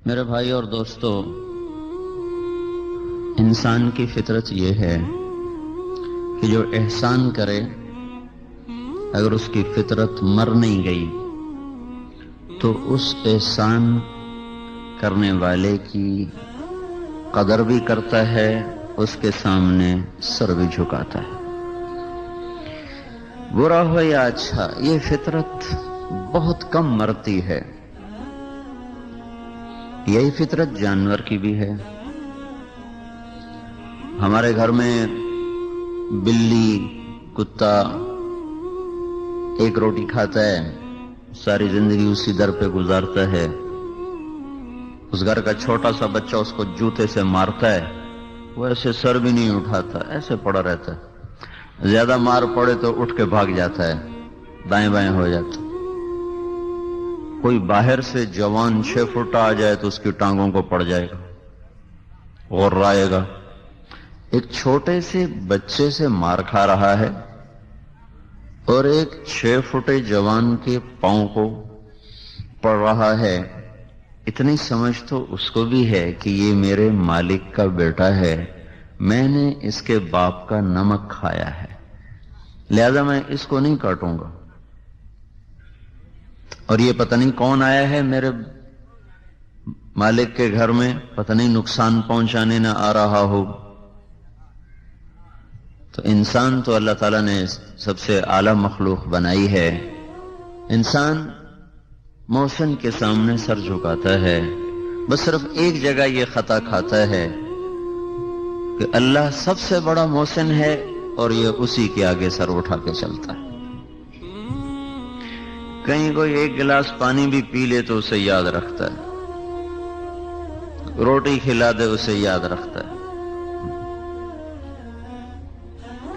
میرے بھائی اور دوستو، انسان کی فطرت یہ ہے کہ جو احسان کرے اگر اس کی فطرت مر نہیں گئی تو اس احسان کرنے والے کی قدر بھی کرتا ہے، اس کے سامنے سر بھی جھکاتا ہے، برا ہو یا اچھا۔ یہ فطرت بہت کم مرتی ہے۔ یہی فطرت جانور کی بھی ہے۔ ہمارے گھر میں بلی، کتا ایک روٹی کھاتا ہے، ساری زندگی اسی در پہ گزارتا ہے۔ اس گھر کا چھوٹا سا بچہ اس کو جوتے سے مارتا ہے، وہ ایسے سر بھی نہیں اٹھاتا، ایسے پڑا رہتا ہے۔ زیادہ مار پڑے تو اٹھ کے بھاگ جاتا ہے، دائیں بائیں ہو جاتا ہے۔ کوئی باہر سے جوان 6 فٹ آ جائے تو اس کی ٹانگوں کو پڑ جائے گا اور رائے گا۔ ایک چھوٹے سے بچے سے مار کھا رہا ہے اور ایک 6 فٹے جوان کے پاؤں کو پڑ رہا ہے۔ اتنی سمجھ تو اس کو بھی ہے کہ یہ میرے مالک کا بیٹا ہے، میں نے اس کے باپ کا نمک کھایا ہے، لہذا میں اس کو نہیں کاٹوں گا۔ اور یہ پتہ نہیں کون آیا ہے میرے مالک کے گھر میں، پتہ نہیں نقصان پہنچانے نہ آ رہا ہو۔ تو انسان تو اللہ تعالیٰ نے سب سے اعلیٰ مخلوق بنائی ہے۔ انسان محسن کے سامنے سر جھکاتا ہے، بس صرف ایک جگہ یہ خطا کھاتا ہے کہ اللہ سب سے بڑا محسن ہے اور یہ اسی کے آگے سر اٹھا کے چلتا ہے۔ کہیں کوئی ایک گلاس پانی بھی پی لے تو اسے یاد رکھتا ہے، روٹی کھلا دے اسے یاد رکھتا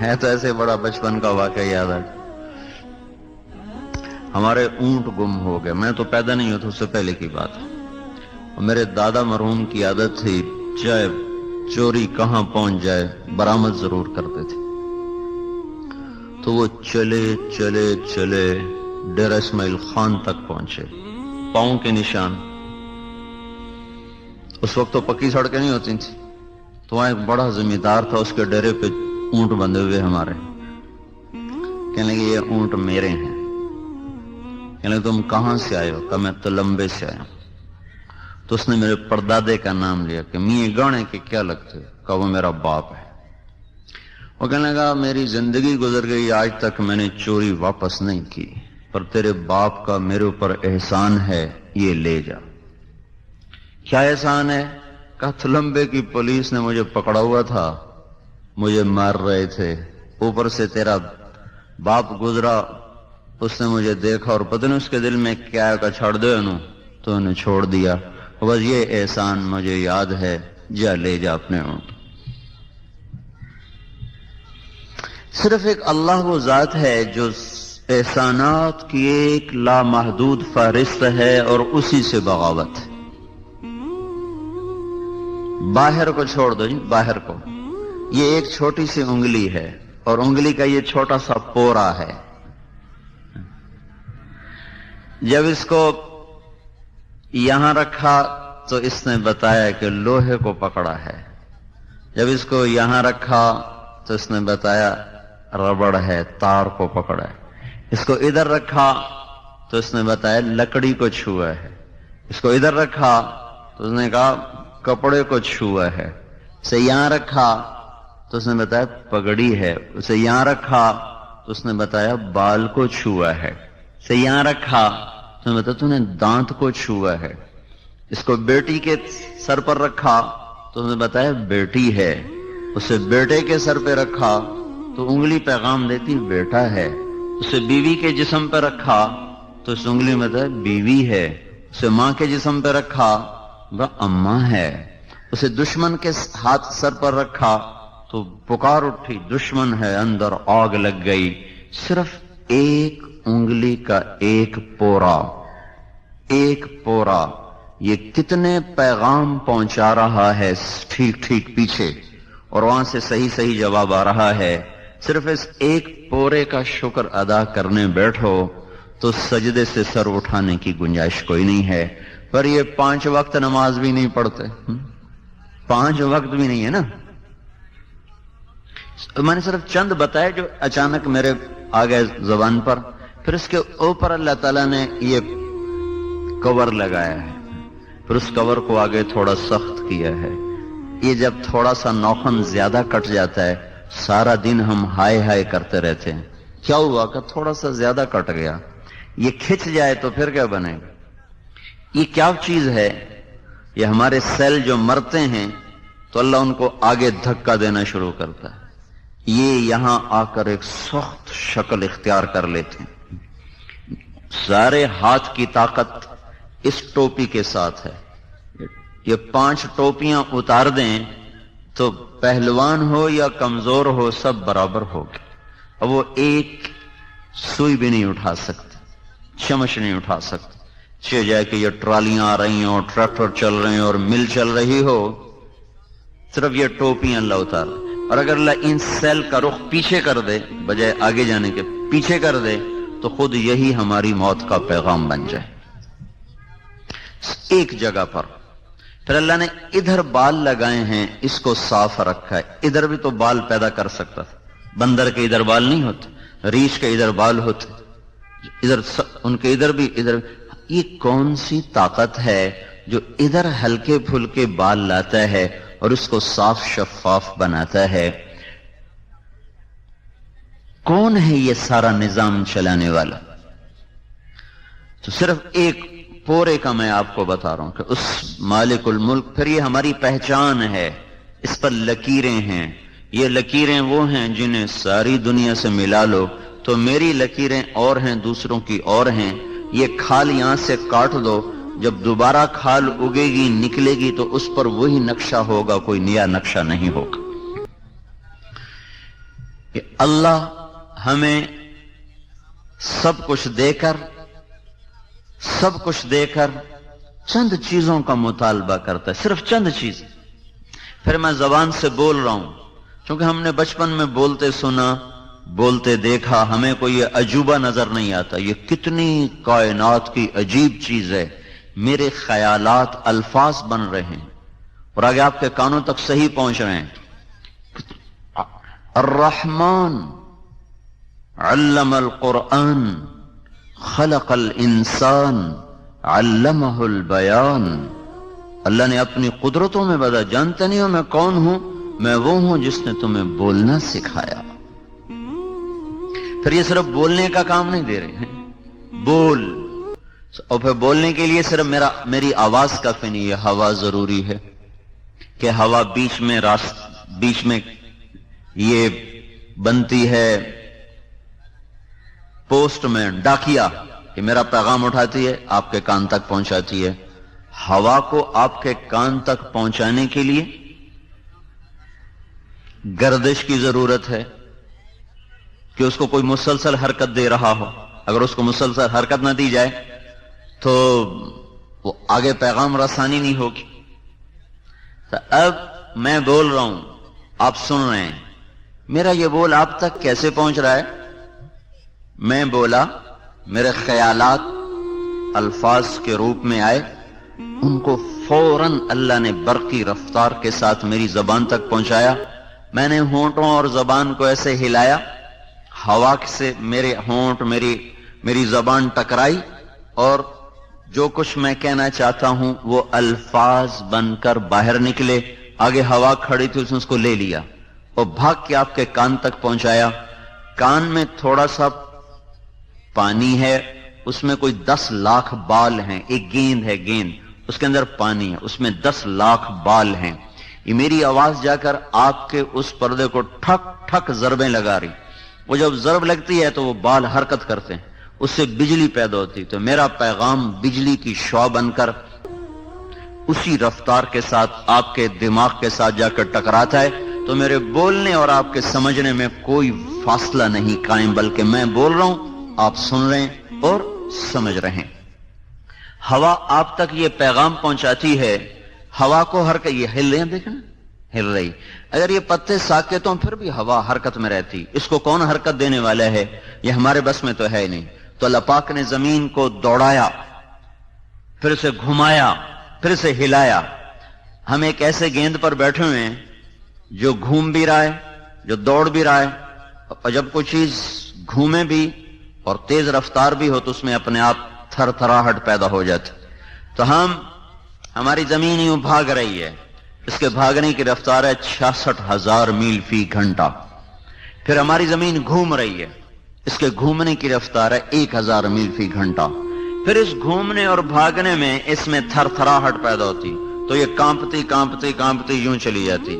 ہے تو ایسے بڑا بچپن کا واقعہ یاد آ۔ ہمارے اونٹ گم ہو گئے، میں تو پیدا نہیں ہوا تھا، اس سے پہلے کی بات ہے۔ اور میرے دادا مرحوم کی عادت تھی، چاہے چوری کہاں پہنچ جائے برآمد ضرور کرتے تھے۔ تو وہ چلے چلے چلے ڈیرہ اسماعیل خان تک پہنچے، پاؤں کے نشان۔ اس وقت تو پکی سڑکیں نہیں ہوتی تھی، تو وہاں ایک بڑا زمیندار تھا، اس کے ڈیرے پہ اونٹ بندھے ہوئے ہمارے۔ کہنے لگے یہ اونٹ میرے ہیں۔ کہنے لگے تم کہاں سے آئے ہو؟ کہا میں تلمبے سے آیا ہوں۔ تو اس نے میرے پردادے کا نام لیا کہ میاں گانے کے کیا لگتے؟ کہا وہ میرا باپ ہے۔ وہ کہنے لگا میری زندگی گزر گئی، آج تک میں نے چوری واپس نہیں کی، پر تیرے باپ کا میرے اوپر احسان ہے، یہ لے جا۔ کیا احسان ہے؟ کہا تلمبے کی پولیس نے مجھے پکڑا ہوا تھا، مجھے مار رہے تھے، اوپر سے تیرا باپ گزرا، اس نے مجھے دیکھا اور پتہ نہیں اس کے دل میں کیا کا چھڑ دے انہوں تو انہیں چھوڑ دیا، بس یہ احسان مجھے یاد ہے، جا لے جا اپنے اونٹ۔ صرف ایک اللہ وہ ذات ہے جو احسانات کی ایک لامحدود فہرست ہے اور اسی سے بغاوت ہے۔ باہر کو چھوڑ دو جی، باہر کو، یہ ایک چھوٹی سی انگلی ہے اور انگلی کا یہ چھوٹا سا پورا ہے۔ جب اس کو یہاں رکھا تو اس نے بتایا کہ لوہے کو پکڑا ہے، جب اس کو یہاں رکھا تو اس نے بتایا ربڑ ہے، تار کو پکڑا ہے، اس کو ادھر رکھا تو اس نے بتایا لکڑی کو چھوا ہے، اس کو ادھر رکھا تو اس نے کہا کپڑے کو چھوا ہے، اسے یہاں رکھا تو اس نے بتایا پگڑی ہے، اسے یہاں رکھا تو اس نے بتایا بال کو چھوا ہے، اسے یہاں رکھا تو نے بتایا تو نے دانت کو چھوا ہے، اس کو بیٹی کے سر پر رکھا تو اس نے بتایا بیٹی ہے، اسے بیٹے کے سر پہ رکھا تو انگلی پیغام دیتی بیٹا ہے، اسے بیوی کے جسم پہ رکھا تو اس انگلی میں بتایا بیوی ہے، اسے ماں کے جسم پہ رکھا وہ اماں ہے، اسے دشمن کے ہاتھ سر پر رکھا تو پکار اٹھی دشمن ہے، اندر آگ لگ گئی۔ صرف ایک انگلی کا ایک پورا یہ کتنے پیغام پہنچا رہا ہے ٹھیک ٹھیک پیچھے، اور وہاں سے صحیح جواب آ رہا ہے۔ صرف اس ایک پورے کا شکر ادا کرنے بیٹھو تو سجدے سے سر اٹھانے کی گنجائش کوئی نہیں ہے۔ پر یہ 5 وقت نماز بھی نہیں پڑھتے، 5 وقت بھی نہیں ہے نا۔ میں نے صرف چند بتائے جو اچانک میرے آ گئے زبان پر۔ پھر اس کے اوپر اللہ تعالیٰ نے یہ کور لگایا ہے، پھر اس کور کو آگے تھوڑا سخت کیا ہے۔ یہ جب تھوڑا سا نوخن زیادہ کٹ جاتا ہے سارا دن ہم ہائے ہائے کرتے رہتے ہیں، کیا ہوا کہ تھوڑا سا زیادہ کٹ گیا، یہ کھچ جائے تو پھر کیا بنے گا؟ یہ کیا چیز ہے؟ یہ ہمارے سیل جو مرتے ہیں تو اللہ ان کو آگے دھکا دینا شروع کرتا ہے، یہ یہاں آ کر ایک سخت شکل اختیار کر لیتے ہیں۔ سارے ہاتھ کی طاقت اس ٹوپی کے ساتھ ہے۔ یہ 5 ٹوپیاں اتار دیں تو پہلوان ہو یا کمزور ہو سب برابر ہوگی۔ اب وہ ایک سوئی بھی نہیں اٹھا سکتے، چمچ نہیں اٹھا سکتے، چاہے جائے کہ یہ ٹرالیاں آ رہی ہوں، ٹریکٹر چل رہے ہیں اور مل چل رہی ہو، صرف یہ ٹوپیاں اللہ اتار۔ اور اگر اللہ ان سیل کا رخ پیچھے کر دے، بجائے آگے جانے کے پیچھے کر دے، تو خود یہی ہماری موت کا پیغام بن جائے ایک جگہ پر۔ پھر اللہ نے ادھر بال لگائے ہیں، اس کو صاف رکھا ہے۔ ادھر بھی تو بال پیدا کر سکتا تھا، بندر کے ادھر بال نہیں ہوتے، ریچھ کے ادھر بال ہوتے، ادھر ان کے ادھر بھی ادھر۔ یہ کون سی طاقت ہے جو ادھر ہلکے پھلکے بال لاتا ہے اور اس کو صاف شفاف بناتا ہے؟ کون ہے یہ سارا نظام چلانے والا؟ تو صرف ایک پورے کا میں آپ کو بتا رہا ہوں کہ اس مالک الملک۔ پھر یہ ہماری پہچان ہے، اس پر لکیریں ہیں۔ یہ لکیریں وہ ہیں جنہیں ساری دنیا سے ملا لو تو میری لکیریں اور ہیں، دوسروں کی اور ہیں۔ یہ کھال یہاں سے کاٹ دو، جب دوبارہ کھال اگے گی نکلے گی تو اس پر وہی نقشہ ہوگا، کوئی نیا نقشہ نہیں ہوگا۔ کہ اللہ ہمیں سب کچھ دے کر چند چیزوں کا مطالبہ کرتا ہے، صرف چند چیز۔ پھر میں زبان سے بول رہا ہوں کیونکہ ہم نے بچپن میں بولتے سنا، بولتے دیکھا، ہمیں کوئی یہ عجوبہ نظر نہیں آتا۔ یہ کتنی کائنات کی عجیب چیز ہے، میرے خیالات الفاظ بن رہے ہیں اور آگے آپ کے کانوں تک صحیح پہنچ رہے ہیں۔ الرحمن علم القرآن خلق الانسان علمہ البیان۔ اللہ نے اپنی قدرتوں میں بتا، جانتے نہیں ہو میں کون ہوں؟ میں وہ ہوں جس نے تمہیں بولنا سکھایا۔ پھر یہ صرف بولنے کا کام نہیں دے رہے ہیں، بول، اور پھر بولنے کے لیے صرف میری آواز کافی نہیں ہے، ہوا ضروری ہے کہ ہوا بیچ میں یہ بنتی ہے پوسٹ میں، ڈاکیا، کہ میرا پیغام اٹھاتی ہے آپ کے کان تک پہنچاتی ہے۔ ہوا کو آپ کے کان تک پہنچانے کے لیے گردش کی ضرورت ہے کہ اس کو کوئی مسلسل حرکت دے رہا ہو۔ اگر اس کو مسلسل حرکت نہ دی جائے تو وہ آگے پیغام رسانی نہیں ہوگی۔ تو اب میں بول رہا ہوں، آپ سن رہے ہیں، میرا یہ بول آپ تک کیسے پہنچ رہا ہے؟ میں بولا، میرے خیالات الفاظ کے روپ میں آئے، ان کو فوراً اللہ نے برقی رفتار کے ساتھ میری زبان تک پہنچایا۔ میں نے ہونٹوں اور زبان کو ایسے ہلایا، ہوا سے میرے ہونٹ میری زبان ٹکرائی اور جو کچھ میں کہنا چاہتا ہوں وہ الفاظ بن کر باہر نکلے۔ آگے ہوا کھڑی تھی، اس نے اس کو لے لیا اور بھاگ کے آپ کے کان تک پہنچایا۔ کان میں تھوڑا سا پانی ہے، اس میں کوئی 10 لاکھ بال ہیں، ایک گیند ہے، گیند اس کے اندر پانی ہے، اس میں 10 لاکھ بال ہیں۔ یہ میری آواز جا کر آپ کے اس پردے کو ٹھک ٹھک ضربیں لگا رہی۔ وہ جب ضرب لگتی ہے تو وہ بال حرکت کرتے ہیں، اس سے بجلی پیدا ہوتی، تو میرا پیغام بجلی کی شعاع بن کر اسی رفتار کے ساتھ آپ کے دماغ کے ساتھ جا کر ٹکراتا ہے۔ تو میرے بولنے اور آپ کے سمجھنے میں کوئی فاصلہ نہیں قائم، بلکہ میں بول رہا ہوں، آپ سن رہے ہیں اور سمجھ رہے ہیں۔ ہوا آپ تک یہ پیغام پہنچاتی ہے، ہوا کو حرکت، یہ ہل رہے ہیں، دیکھیں ہل رہی۔ اگر یہ پتے ساکت ہوں پھر بھی ہوا حرکت میں رہتی، اس کو کون حرکت دینے والا ہے؟ یہ ہمارے بس میں تو ہے نہیں۔ تو اللہ پاک نے زمین کو دوڑایا، پھر اسے گھمایا، پھر اسے ہلایا. ہم ایک ایسے گیند پر بیٹھے ہوئے ہیں جو گھوم بھی رہا ہے، جو دوڑ بھی رہا ہے، اور جب کوئی چیز گھومے بھی اور تیز رفتار بھی ہو تو اس میں اپنے آپ تھر تھراہٹ پیدا ہو جاتی. تو ہماری زمین یوں بھاگ رہی ہے، اس کے بھاگنے کی رفتار ہے 66,000 میل فی گھنٹہ. پھر ہماری زمین گھوم رہی ہے، اس کے گھومنے کی رفتار ہے 1,000 میل فی گھنٹہ. پھر اس گھومنے اور بھاگنے میں اس میں تھر تھراہٹ پیدا ہوتی، تو یہ کانپتی کانپتی کانپتی یوں چلی جاتی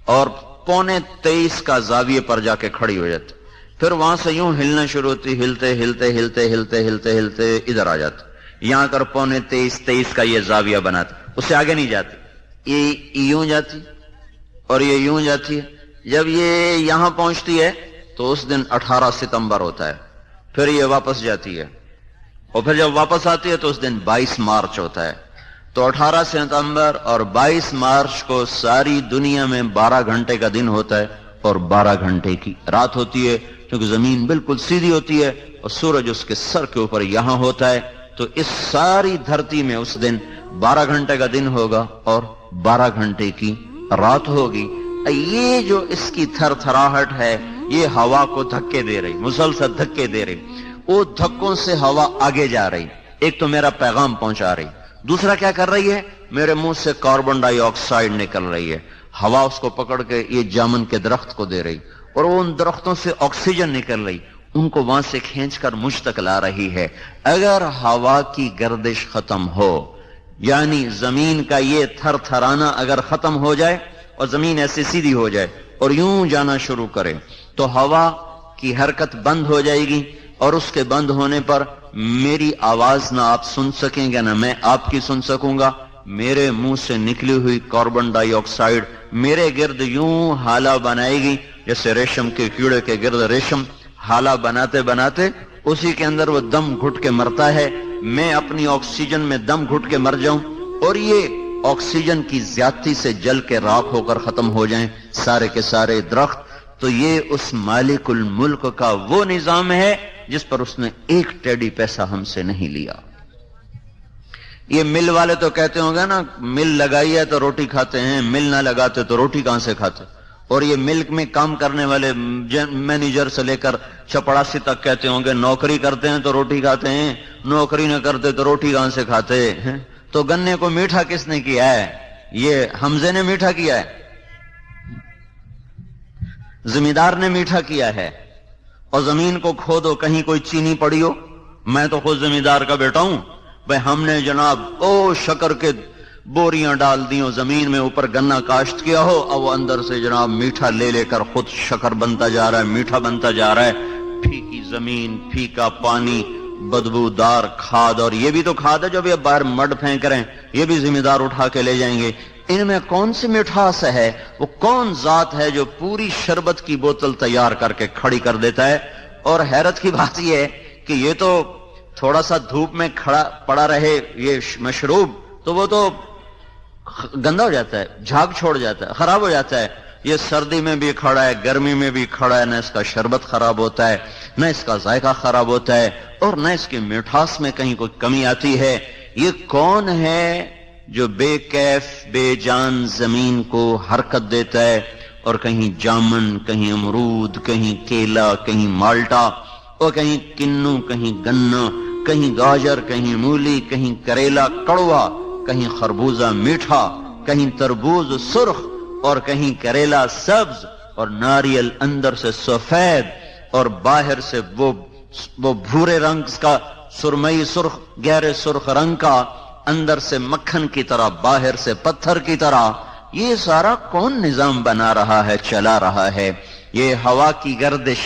اور 22.25 کا زاویے پر جا کے کھڑی ہو جاتی. پھر وہاں سے یوں ہلنا شروع ہوتی، ہلتے ہلتے ہلتے ہلتے ہلتے ہلتے ادھر آ جاتی. یہاں کر 22.25 کا یہ زاویہ بناتی، اس سے آگے نہیں جاتی. یہ یوں جاتی اور یہ یوں جاتی ہے. جب یہ یہاں پہنچتی ہے تو اس دن 18 ستمبر ہوتا ہے. پھر یہ واپس جاتی ہے اور پھر جب واپس آتی ہے تو اس دن 22 مارچ ہوتا ہے. تو 18 ستمبر اور 22 مارچ کو ساری دنیا میں 12 گھنٹے کا دن ہوتا ہے اور 12 گھنٹے کی رات ہوتی ہے، کیونکہ زمین بالکل سیدھی ہوتی ہے اور سورج اس کے سر کے اوپر یہاں ہوتا ہے. تو اس ساری دھرتی میں اس دن 12 گھنٹے کا دن ہوگا اور 12 گھنٹے کی رات ہوگی. یہ جو اس کی تھر تھراہٹ ہے یہ ہوا کو دھکے دے رہی، مسلسل دھکے دے رہی. وہ دھکوں سے ہوا آگے جا رہی، ایک تو میرا پیغام پہنچا رہی، دوسرا کیا کر رہی ہے، میرے منہ سے کاربن ڈائی آکسائڈ نکل رہی ہے. ہوا اس کو پکڑ کے یہ جامن کے درخت کو دے رہی اور وہ ان درختوں سے آکسیجن نکل رہی، ان کو وہاں سے کھینچ کر مجھ تک لا رہی ہے. اگر ہوا کی گردش ختم ہو، یعنی زمین کا یہ تھر تھرانا اگر ختم ہو جائے اور زمین ایسے سیدھی ہو جائے اور یوں جانا شروع کرے، تو ہوا کی حرکت بند ہو جائے گی اور اس کے بند ہونے پر میری آواز نہ آپ سن سکیں گے نہ میں آپ کی سن سکوں گا. میرے منہ سے نکلی ہوئی کاربن ڈائی آکسائڈ میرے گرد یوں حالہ بنائے گی جیسے ریشم کے کیڑے کے گرد ریشم حالہ بناتے بناتے اسی کے اندر وہ دم گھٹ کے مرتا ہے. میں اپنی آکسیجن میں دم گھٹ کے مر جاؤں اور یہ آکسیجن کی زیادتی سے جل کے راکھ ہو کر ختم ہو جائیں سارے کے سارے درخت. تو یہ اس مالک الملک کا وہ نظام ہے جس پر اس نے ایک ٹیڈی پیسہ ہم سے نہیں لیا. یہ مل والے تو کہتے ہوں گے نا، مل لگائی ہے تو روٹی کھاتے ہیں، مل نہ لگاتے تو روٹی کہاں سے کھاتے. اور یہ ملک میں کام کرنے والے مینیجر سے لے کر چپڑاسی تک کہتے ہوں گے نوکری کرتے ہیں تو روٹی کھاتے ہیں، نوکری نہ کرتے تو روٹی کہاں سے کھاتے ہیں. تو گنے کو میٹھا کس نے کیا ہے؟ یہ حمزے نے میٹھا کیا ہے، زمیندار نے میٹھا کیا ہے. اور زمین کو کھودو کہیں کوئی چینی پڑی ہو، میں تو خود زمیندار کا بیٹا ہوں بھائی، ہم نے جناب شکر کے بوریاں ڈال دی ہو زمین میں، اوپر گنا کاشت کیا ہو اور وہ اندر سے جناب میٹھا لے لے کر خود شکر بنتا جا رہا ہے، میٹھا بنتا جا رہا ہے. پھیکی زمین، پھیکا پانی، بدبودار کھاد، اور یہ بھی تو کھاد ہے جو بھی باہر مڈ پھینک رہے ہیں، یہ بھی زمیندار اٹھا کے لے جائیں گے. ان میں کون سی مٹھاس ہے؟ وہ کون ذات ہے جو پوری شربت کی بوتل تیار کر کے کھڑی کر دیتا ہے؟ اور حیرت کی بات یہ ہے کہ یہ تو تھوڑا سا دھوپ میں کھڑا پڑا رہے یہ مشروب تو وہ تو گندا ہو جاتا ہے، جھاگ چھوڑ جاتا ہے، خراب ہو جاتا ہے. یہ سردی میں بھی کھڑا ہے، گرمی میں بھی کھڑا ہے، نہ اس کا شربت خراب ہوتا ہے، نہ اس کا ذائقہ خراب ہوتا ہے، اور نہ اس کی مٹھاس میں کہیں کوئی کمی آتی ہے. یہ کون ہے جو بے کیف بے جان زمین کو حرکت دیتا ہے اور کہیں جامن، کہیں امرود، کہیں کیلا، کہیں مالٹا، اور کہیں کنو، کہیں گنا، کہیں گاجر، کہیں مولی، کہیں کریلا کڑوا، کہیں خربوزہ میٹھا، کہیں تربوز سرخ اور کہیں کریلا سبز، اور ناریل اندر سے سفید اور باہر سے وہ بھورے رنگ کا سرمئی سرخ، گہرے سرخ رنگ کا، اندر سے مکھن کی طرح باہر سے پتھر کی طرح. یہ سارا کون نظام بنا رہا ہے، چلا رہا ہے؟ یہ ہوا کی گردش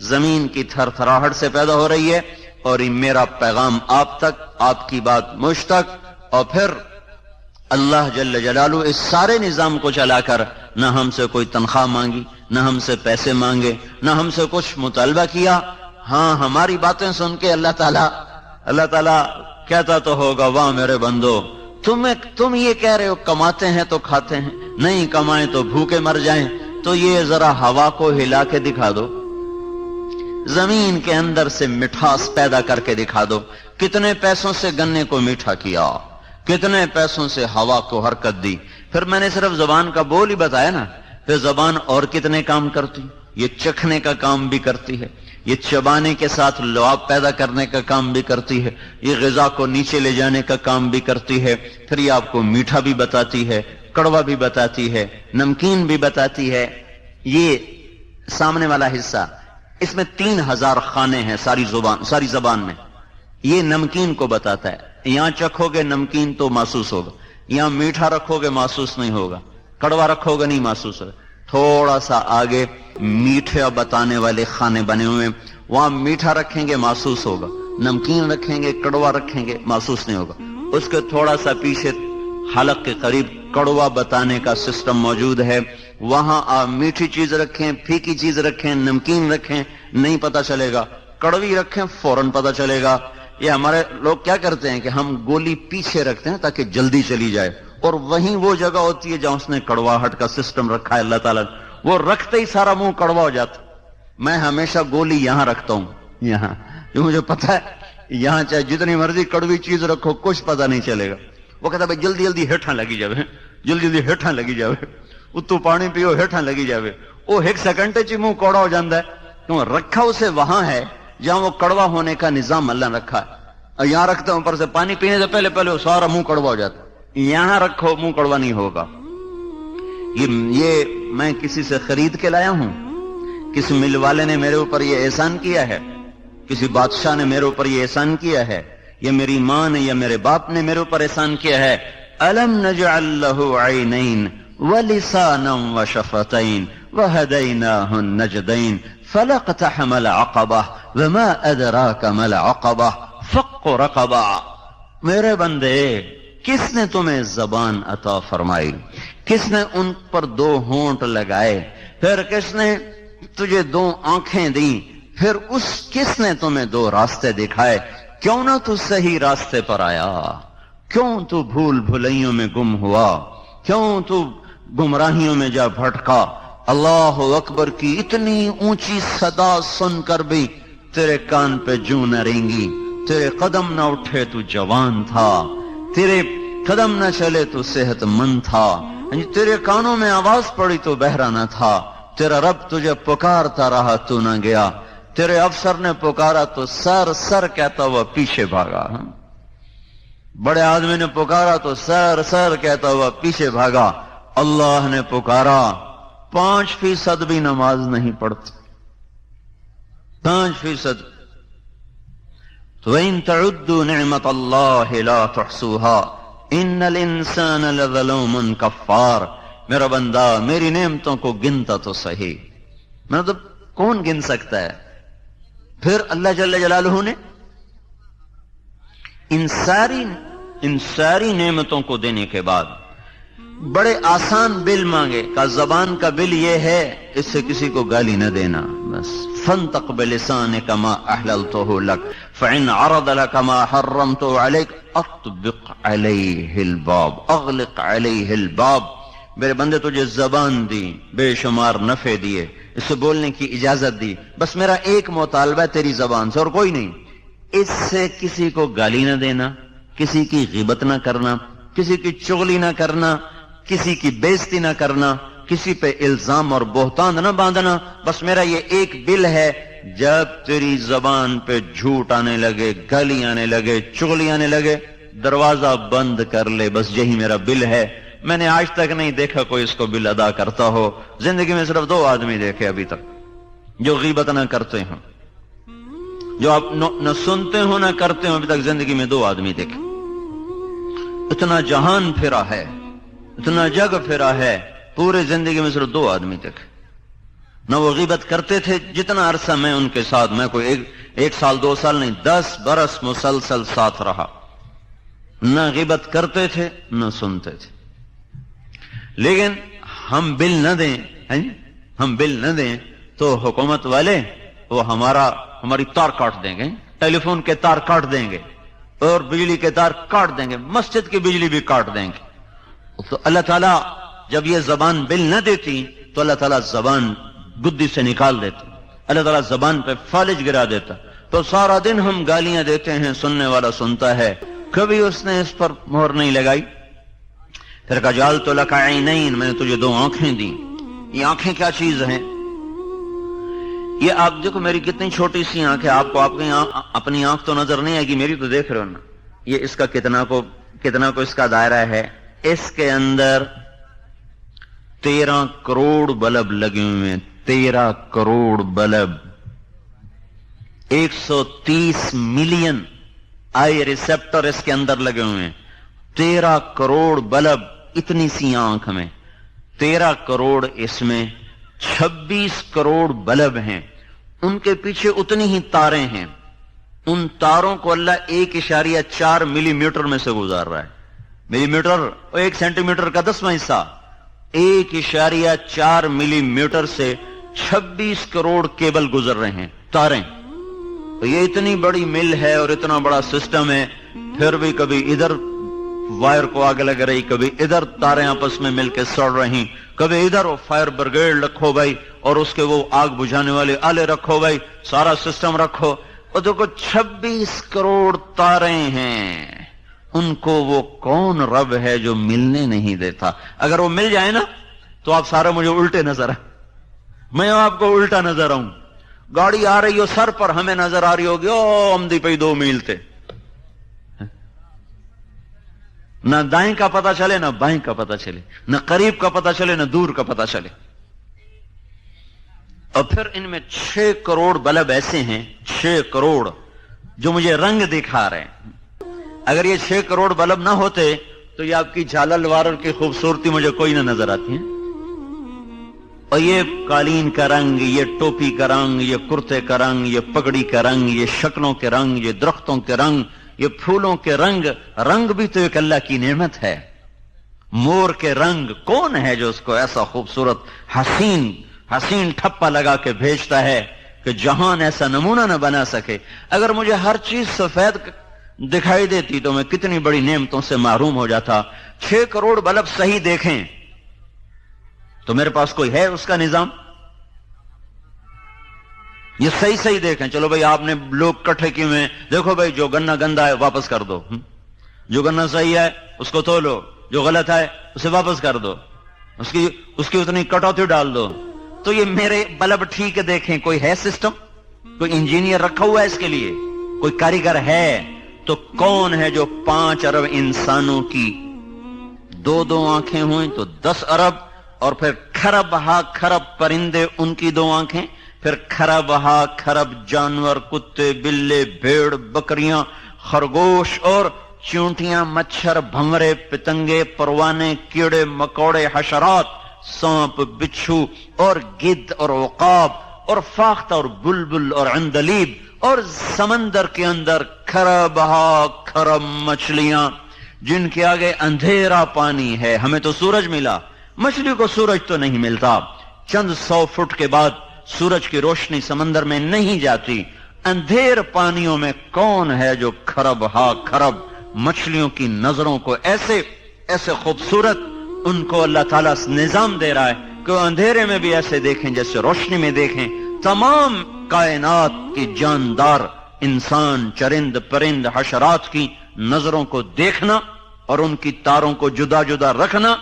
زمین کی تھر تھراہٹ سے پیدا ہو رہی ہے. اور یہ میرا پیغام آپ تک، آپ کی بات مجھ تک، اور پھر اللہ جل جلالہ اس سارے نظام کو چلا کر نہ ہم سے کوئی تنخواہ مانگی، نہ ہم سے پیسے مانگے، نہ ہم سے کچھ مطالبہ کیا. ہاں، ہماری باتیں سن کے اللہ تعالیٰ کہتا تو ہوگا واہ میرے بندو، تم یہ کہہ رہے ہو کماتے ہیں تو کھاتے ہیں، نہیں کمائیں تو بھوکے مر جائیں. تو یہ ذرا ہوا کو ہلا کے دکھا دو، زمین کے اندر سے مٹھاس پیدا کر کے دکھا دو. کتنے پیسوں سے گنے کو میٹھا کیا, کتنے پیسوں سے ہوا کو حرکت دی. پھر میں نے صرف زبان کا بول ہی بتایا نا, پھر زبان اور کتنے کام کرتی. یہ چکھنے کا کام بھی کرتی ہے, یہ چبانے کے ساتھ لعاب پیدا کرنے کا کام بھی کرتی ہے, یہ غذا کو نیچے لے جانے کا کام بھی کرتی ہے. پھر یہ آپ کو میٹھا بھی بتاتی ہے, کڑوا بھی بتاتی ہے, نمکین بھی بتاتی ہے. یہ سامنے والا حصہ, اس میں 3000 خانے ہیں ساری زبان میں. یہ نمکین کو بتاتا ہے. یہاں چکھو گے نمکین تو محسوس ہوگا, یہاں میٹھا رکھو گے محسوس نہیں ہوگا, کڑوا رکھو گے نہیں محسوس ہوگا. تھوڑا سا آگے میٹھے بتانے والے خانے بنے ہوئے, وہاں میٹھا رکھیں گے محسوس ہوگا, نمکین رکھیں گے کڑوا رکھیں گے محسوس نہیں ہوگا. اس کے تھوڑا سا پیچھے حلق کے قریب کڑوا بتانے کا سسٹم موجود ہے, وہاں آپ میٹھی چیز رکھیں, پھیکی چیز رکھیں, نمکین رکھیں, نہیں پتا چلے گا. کڑوی رکھیں فوراً پتا چلے گا. یہ ہمارے لوگ کیا کرتے ہیں کہ ہم گولی پیچھے رکھتے ہیں تاکہ جلدی چلی جائے, اور وہیں وہ جگہ ہوتی ہے جہاں اس نے کڑواہٹ کا سسٹم رکھا ہے اللہ تعالیٰ, وہ رکھتے ہی سارا منہ کڑوا ہو جاتا. میں ہمیشہ گولی یہاں رکھتا ہوں, یہاں, جو مجھے پتا ہے یہاں چاہے جتنی مرضی کڑوی چیز رکھو کچھ پتا نہیں چلے گا. وہ کہتا ہے بھائی جلدی جلدی ہیٹھاں لگی جاوے, جلدی جلدی ہیٹھاں لگی جاوے, اتو پانی پیو ہیٹھاں لگی جاوے. وہ ایک سیکنڈ چ منہ کوڑا ہو جاتا ہے, کیوں رکھا اسے وہاں ہے جہاں وہ کڑوا ہونے کا نظام اللہ نے رکھا ہے. یہاں رکھتا ہوں, اوپر سے پانی پینے سے پہلے وہ سارا منہ کڑوا ہو جاتا ہے. یہاں رکھو منہ کڑوا نہیں ہوگا. یہ میں کسی سے خرید کے لایا ہوں, کسی مل والے نے میرے اوپر یہ احسان کیا ہے, کسی بادشاہ نے میرے اوپر یہ احسان کیا ہے, یہ میری ماں نے یا میرے باپ نے میرے اوپر احسان کیا ہے. الم نجعل له عینین ولسانا وشفتین وهدیناہ النجدین فلاقتحم العقبہ وما ادراک ما العقبہ فق رقبہ. میرے بندے, کس نے تمہیں زبان عطا فرمائی, کس نے ان پر 2 ہونٹ لگائے, پھر کس نے تجھے 2 آنکھیں دیں, پھر کس نے تمہیں 2 راستے دکھائے. کیوں نہ تو صحیح راستے پر آیا, کیوں تو بھول بھلائیوں میں گم ہوا, کیوں تو گمراہیوں میں جا بھٹکا. اللہ اکبر کی اتنی اونچی صدا سن کر بھی تیرے کان پہ جوں نہ رینگی. تیرے قدم نہ اٹھے تو جوان تھا, تیرے قدم نہ چلے تو صحت مند تھا, تیرے کانوں میں آواز پڑی تو بہرا نہ تھا. تیرا رب تجھے پکارتا رہا تو نہ گیا, تیرے افسر نے پکارا تو سر سر کہتا ہوا پیچھے بھاگا, بڑے آدمی نے پکارا تو سر سر کہتا ہوا پیچھے بھاگا. اللہ نے پکارا, 5% بھی نماز نہیں پڑھتے, 5%. تو وَإِن تَعُدُّوا نِعْمَةَ اللَّهِ لَا تُحْصُوهَا إِنَّ الْإِنسَانَ لَظَلُومٌ كَفَّارٌ. میرا بندہ میری نعمتوں کو گنتا تو صحیح, مطلب کون گن سکتا ہے. پھر اللہ جل جلالہ نے ان ساری نعمتوں کو دینے کے بعد بڑے آسان بل مانگے. کا زبان کا بل یہ ہے, اس سے کسی کو گالی نہ دینا بس. فَانْطَقْ بِلِسَانِكَ مَا أَحْلَلْتُهُ لَكَ فَإِنْ عَرَضَ لَكَ مَا حَرَّمْتُ عَلَيْكَ أَطْبِقْ عَلَيْهِ الْبَابَ أَغْلِقْ عَلَيْهِ الْبَابَ. میرے بندے تجھے زبان دی, بے شمار نفع دیے, اس سے بولنے کی اجازت دی, بس میرا ایک مطالبہ ہے تیری زبان سے اور کوئی نہیں. اس سے کسی کو گالی نہ دینا, کسی کی غیبت نہ کرنا, کسی کی چغلی نہ کرنا, کسی کی بےزتی نہ کرنا, کسی پہ الزام اور بہتان نہ باندھنا. بس میرا یہ ایک بل ہے, جب تیری زبان پہ جھوٹ آنے لگے, گالی آنے لگے, چغلی آنے لگے, دروازہ بند کر لے. بس یہی میرا بل ہے. میں نے آج تک نہیں دیکھا کوئی اس کو بل ادا کرتا ہو. زندگی میں صرف 2 آدمی دیکھے ابھی تک جو غیبت نہ کرتے ہیں, جو آپ نہ سنتے ہو نہ کرتے ہو. ابھی تک زندگی میں 2 آدمی دیکھے. اتنا جہان پھرا ہے, اتنا جگ پھرا ہے, پورے زندگی میں صرف 2 آدمی دیکھے. نہ وہ غیبت کرتے تھے جتنا عرصہ میں ان کے ساتھ, میں کوئی 1 سال 2 سال نہیں, 10 برس مسلسل ساتھ رہا. نہ غیبت کرتے تھے نہ سنتے تھے. لیکن ہم بل نہ دیں, ہم بل نہ دیں تو حکومت والے وہ ہماری تار کاٹ دیں گے, ٹیلی فون کے تار کاٹ دیں گے, اور بجلی کے تار کاٹ دیں گے, مسجد کی بجلی بھی کاٹ دیں گے. تو اللہ تعالیٰ جب یہ زبان بل نہ دیتی تو اللہ تعالیٰ زبان گدی سے نکال دیتی. اللہ تعالیٰ زبان پہ فالج گرا دیتا. تو سارا دن ہم گالیاں دیتے ہیں، سننے والا سنتا ہے، کبھی اس نے اس پر مہر نہیں لگائی. پھر کہا جعلت لک عینین، میں نے تجھے 2 آنکھیں دی. یہ آنکھیں کیا چیز ہیں؟ یہ آپ دیکھو میری کتنی چھوٹی سی آنکھ ہے، آپ کو اپنی آنکھ تو نظر نہیں آئے گی، میری تو دیکھ رہے ہو نا. یہ اس کا کتنا کو اس کا دائرہ ہے. اس کے اندر 13 کروڑ بلب لگے ہوئے ہیں. 13 crore bulb, 130 million I receptor اس کے اندر لگے ہوئے ہیں. 13 کروڑ بلب اتنی سی آنکھ میں، 13 کروڑ اس میں، 26 کروڑ بلب ہیں. ان کے پیچھے اتنی ہی تاریں ہیں. ان تاروں کو اللہ 1.4 ملی میٹر میں سے گزار رہا ہے. ملی میٹر 1 سینٹی میٹر کا 10واں حصہ. 1.4 ملی میٹر سے 26 کروڑ کیبل گزر رہے ہیں، تاریں. تو یہ اتنی بڑی مل ہے اور اتنا بڑا سسٹم ہے، پھر بھی کبھی ادھر وائر کو آگ لگ رہی، کبھی ادھر تاریں آپس میں مل کے سڑ رہی، کبھی ادھر وہ فائر بریگیڈ رکھو بھائی اور اس کے وہ آگ بجھانے والے آلے رکھو بھائی، سارا سسٹم رکھو. اور دیکھو 26 کروڑ تاریں ہیں. ان کو وہ کون رب ہے جو ملنے نہیں دیتا؟ اگر وہ مل جائے نا تو آپ سارے مجھے الٹے نظر آئے، میں آپ کو الٹا نظر آؤں. گاڑی آ رہی ہو سر پر، ہمیں نظر آ رہی ہوگی او امدی پہ 2 میل تھے. نہ دائیں کا پتہ چلے، نہ بائیں کا پتہ چلے، نہ قریب کا پتہ چلے، نہ دور کا پتہ چلے. اور پھر ان میں 6 کروڑ بلب ایسے ہیں، 6 کروڑ جو مجھے رنگ دکھا رہے ہیں. اگر یہ 6 کروڑ بلب نہ ہوتے تو یہ آپ کی جھالل وارل کی خوبصورتی مجھے کوئی نہ نظر آتی ہے. اور یہ قالین کا رنگ، یہ ٹوپی کا رنگ، یہ کرتے کا رنگ، یہ پگڑی کا رنگ، یہ شکلوں کے رنگ، یہ درختوں کے رنگ، یہ پھولوں کے رنگ. رنگ بھی تو ایک اللہ کی نعمت ہے. مور کے رنگ، کون ہے جو اس کو ایسا خوبصورت حسین ٹھپا لگا کے بھیجتا ہے کہ جہان ایسا نمونہ نہ بنا سکے. اگر مجھے ہر چیز سفید دکھائی دیتی تو میں کتنی بڑی نعمتوں سے محروم ہو جاتا. 6 کروڑ بلب صحیح دیکھیں تو میرے پاس کوئی ہے اس کا نظام؟ یہ صحیح دیکھیں. چلو بھائی آپ نے لوگ کٹھے کیے ہوئے، دیکھو بھائی جو گنا گندا ہے واپس کر دو، جو گنا صحیح ہے اس کو تولو، جو غلط ہے اسے واپس کر دو، اس کی اتنی کٹوتی ڈال دو. تو یہ میرے بلب ٹھیک دیکھیں، کوئی ہے سسٹم؟ کوئی انجینئر رکھا ہوا ہے اس کے لیے؟ کوئی کاریگر ہے؟ تو کون ہے جو 5 ارب انسانوں کی 2 آنکھیں ہوئیں تو 10 ارب، اور پھر کھرب ہا کھرب پرندے ان کی 2 آنکھیں، پھر کھرب ہا کھرب جانور، کتے، بلے، بھیڑ، بکریاں، خرگوش اور چونٹیاں، مچھر، بھنورے، پتنگے، پروانے، کیڑے مکوڑے، حشرات، سانپ، بچھو اور گدھ اور عقاب اور فاختہ اور بلبل اور عندلیب، اور سمندر کے اندر کھرب ہا کھرب مچھلیاں جن کے آگے اندھیرا پانی ہے. ہمیں تو سورج ملا، مچھلی کو سورج تو نہیں ملتا. چند 100 فٹ کے بعد سورج کی روشنی سمندر میں نہیں جاتی. اندھیر پانیوں میں کون ہے جو کھرب ہا کھرب مچھلیوں کی نظروں کو ایسے خوبصورت ان کو اللہ تعالیٰ نظام دے رہا ہے کہ وہ اندھیرے میں بھی ایسے دیکھیں جیسے روشنی میں دیکھیں. تمام کائنات کی جاندار انسان، چرند، پرند، حشرات کی نظروں کو دیکھنا اور ان کی تاروں کو جدا جدا رکھنا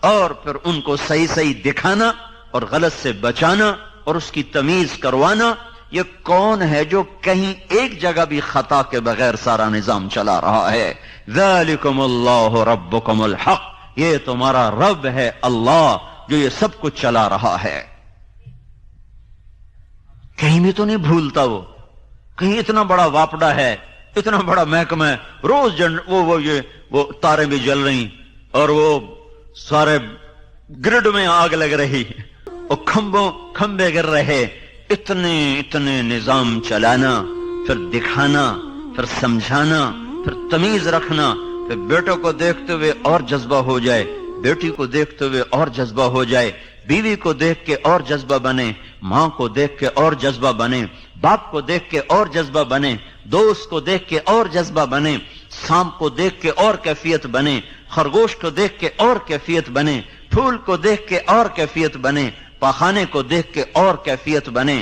اور پھر ان کو صحیح دکھانا اور غلط سے بچانا اور اس کی تمیز کروانا. یہ کون ہے جو کہیں ایک جگہ بھی خطا کے بغیر سارا نظام چلا رہا ہے؟ ذالکم اللہ ربکم الحق، یہ تمہارا رب ہے اللہ جو یہ سب کچھ چلا رہا ہے. کہیں بھی تو نہیں بھولتا وہ. کہیں اتنا بڑا واپڈا ہے، اتنا بڑا محکمہ ہے، روز وہ تاریں بھی جل رہی اور وہ سارے گرڈ میں آگ لگ رہی اور کھمبے گر رہے. اتنے نظام چلانا، پھر دکھانا، پھر سمجھانا، پھر تمیز رکھنا، پھر بیٹوں کو دیکھتے ہوئے اور جذبہ ہو جائے، بیٹی کو دیکھتے ہوئے اور جذبہ ہو جائے، بیوی کو دیکھ کے اور جذبہ بنے، ماں کو دیکھ کے اور جذبہ بنے، باپ کو دیکھ کے اور جذبہ بنے، دوست کو دیکھ کے اور جذبہ بنے، سانپ کو دیکھ کے اور کیفیت بنے، خرگوش کو دیکھ کے اور کیفیت بنے، پھول کو دیکھ کے اور کیفیت بنے، پاخانے کو دیکھ کے اور کیفیت بنے،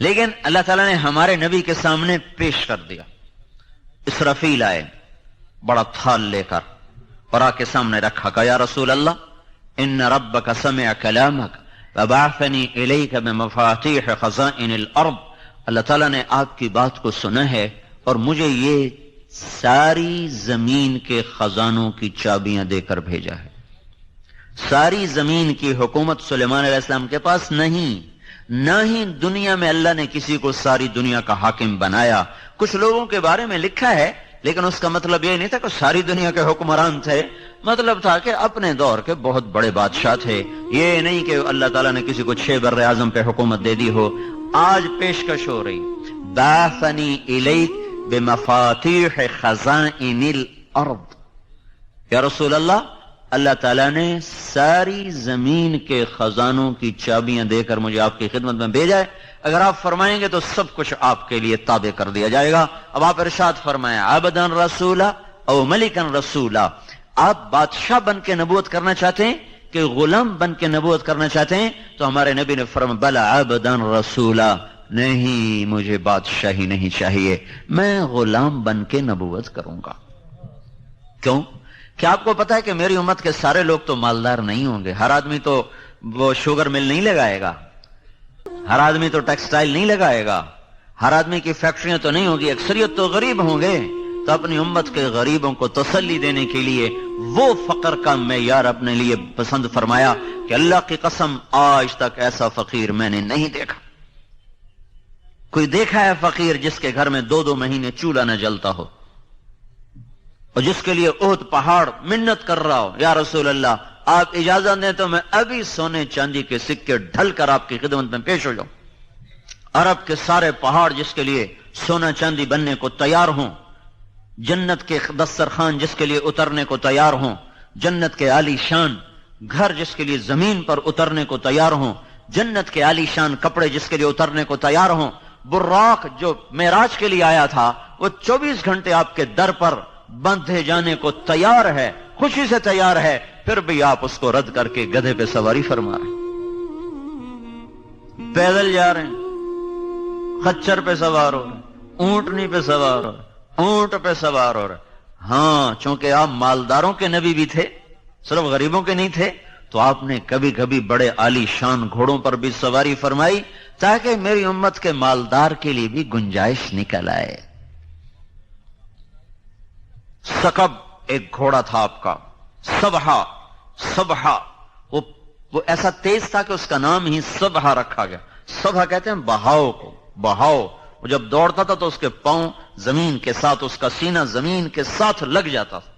لیکن اللہ تعالیٰ نے ہمارے نبی کے سامنے پیش کر دیا. اسرافیل آئے بڑا تھال لے کر اور آ کے سامنے رکھا کہ یا رسول اللہ ان ربک سمع کلامک وبعثنی الیک بمفاتیح خزائن الارض. اللہ تعالیٰ نے آپ کی بات کو سنا ہے اور مجھے یہ ساری زمین کے خزانوں کی چابیاں دے کر بھیجا ہے. ساری زمین کی حکومت سلیمان علیہ السلام کے پاس نہیں، نہ ہی دنیا میں اللہ نے کسی کو ساری دنیا کا حاکم بنایا. کچھ لوگوں کے بارے میں لکھا ہے لیکن اس کا مطلب یہ نہیں تھا کہ ساری دنیا کے حکمران تھے، مطلب تھا کہ اپنے دور کے بہت بڑے بادشاہ تھے. یہ نہیں کہ اللہ تعالیٰ نے کسی کو 6 بر اعظم پہ حکومت دے دی ہو. آج پیشکش ہو رہی بعثنی الیک بمفاتیح خزائن الارض. یا رسول اللہ، اللہ تعالیٰ نے ساری زمین کے خزانوں کی چابیاں دے کر مجھے آپ کی خدمت میں بھیجا ہے. اگر آپ فرمائیں گے تو سب کچھ آپ کے لیے تابع کر دیا جائے گا. اب آپ ارشاد فرمائیں عبدن رسولا او ملکن رسولا. آپ بادشاہ بن کے نبوت کرنا چاہتے ہیں کہ غلام بن کے نبوت کرنا چاہتے ہیں؟ تو ہمارے نبی نے فرمایا بلا عبدن رسولا. نہیں، مجھے بادشاہی نہیں چاہیے، میں غلام بن کے نبوت کروں گا. کیوں؟ کیا آپ کو پتا ہے کہ میری امت کے سارے لوگ تو مالدار نہیں ہوں گے. ہر آدمی تو وہ شوگر مل نہیں لگائے گا، ہر آدمی تو ٹیکسٹائل نہیں لگائے گا، ہر آدمی کی فیکٹریاں تو نہیں ہوگی. اکثریت تو غریب ہوں گے. تو اپنی امت کے غریبوں کو تسلی دینے کے لیے وہ فقر کا معیار اپنے لیے پسند فرمایا کہ اللہ کی قسم آج تک ایسا فقیر میں نے نہیں دیکھا. کوئی دیکھا ہے فقیر جس کے گھر میں 2 مہینے چولہا نہ جلتا ہو اور جس کے لیے احد پہاڑ منت کر رہا ہو یا رسول اللہ آپ اجازت دیں تو میں ابھی سونے چاندی کے سکے ڈھل کر آپ کی خدمت میں پیش ہو جاؤں؟ عرب کے سارے پہاڑ جس کے لیے سونا چاندی بننے کو تیار ہوں، جنت کے دسترخوان جس کے لیے اترنے کو تیار ہوں، جنت کے عالی شان گھر جس کے لیے زمین پر اترنے کو تیار ہوں، جنت کے عالی شان کپڑے جس کے لیے اترنے کو تیار ہوں. براق جو معراج کے لیے آیا تھا وہ 24 گھنٹے آپ کے در پر بندھے جانے کو تیار ہے، خوشی سے تیار ہے، پھر بھی آپ اس کو رد کر کے گدھے پہ سواری فرما رہے ہیں، پیدل جا رہے ہیں، خچر پہ سوار ہو رہے ہیں، اونٹنی پہ سوار ہو رہے ہیں، اونٹ پہ سوار ہو رہے ہیں. ہاں، چونکہ آپ مالداروں کے نبی بھی تھے، صرف غریبوں کے نہیں تھے، تو آپ نے کبھی کبھی بڑے عالی شان گھوڑوں پر بھی سواری فرمائی تاکہ میری امت کے مالدار کے لیے بھی گنجائش نکل آئے. سکب ایک گھوڑا تھا آپ کا، سبحہ وہ ایسا تیز تھا کہ اس کا نام ہی سبحہ رکھا گیا. سبحہ کہتے ہیں بہاؤ کو، بہاؤ. وہ جب دوڑتا تھا تو اس کے پاؤں زمین کے ساتھ، اس کا سینہ زمین کے ساتھ لگ جاتا تھا،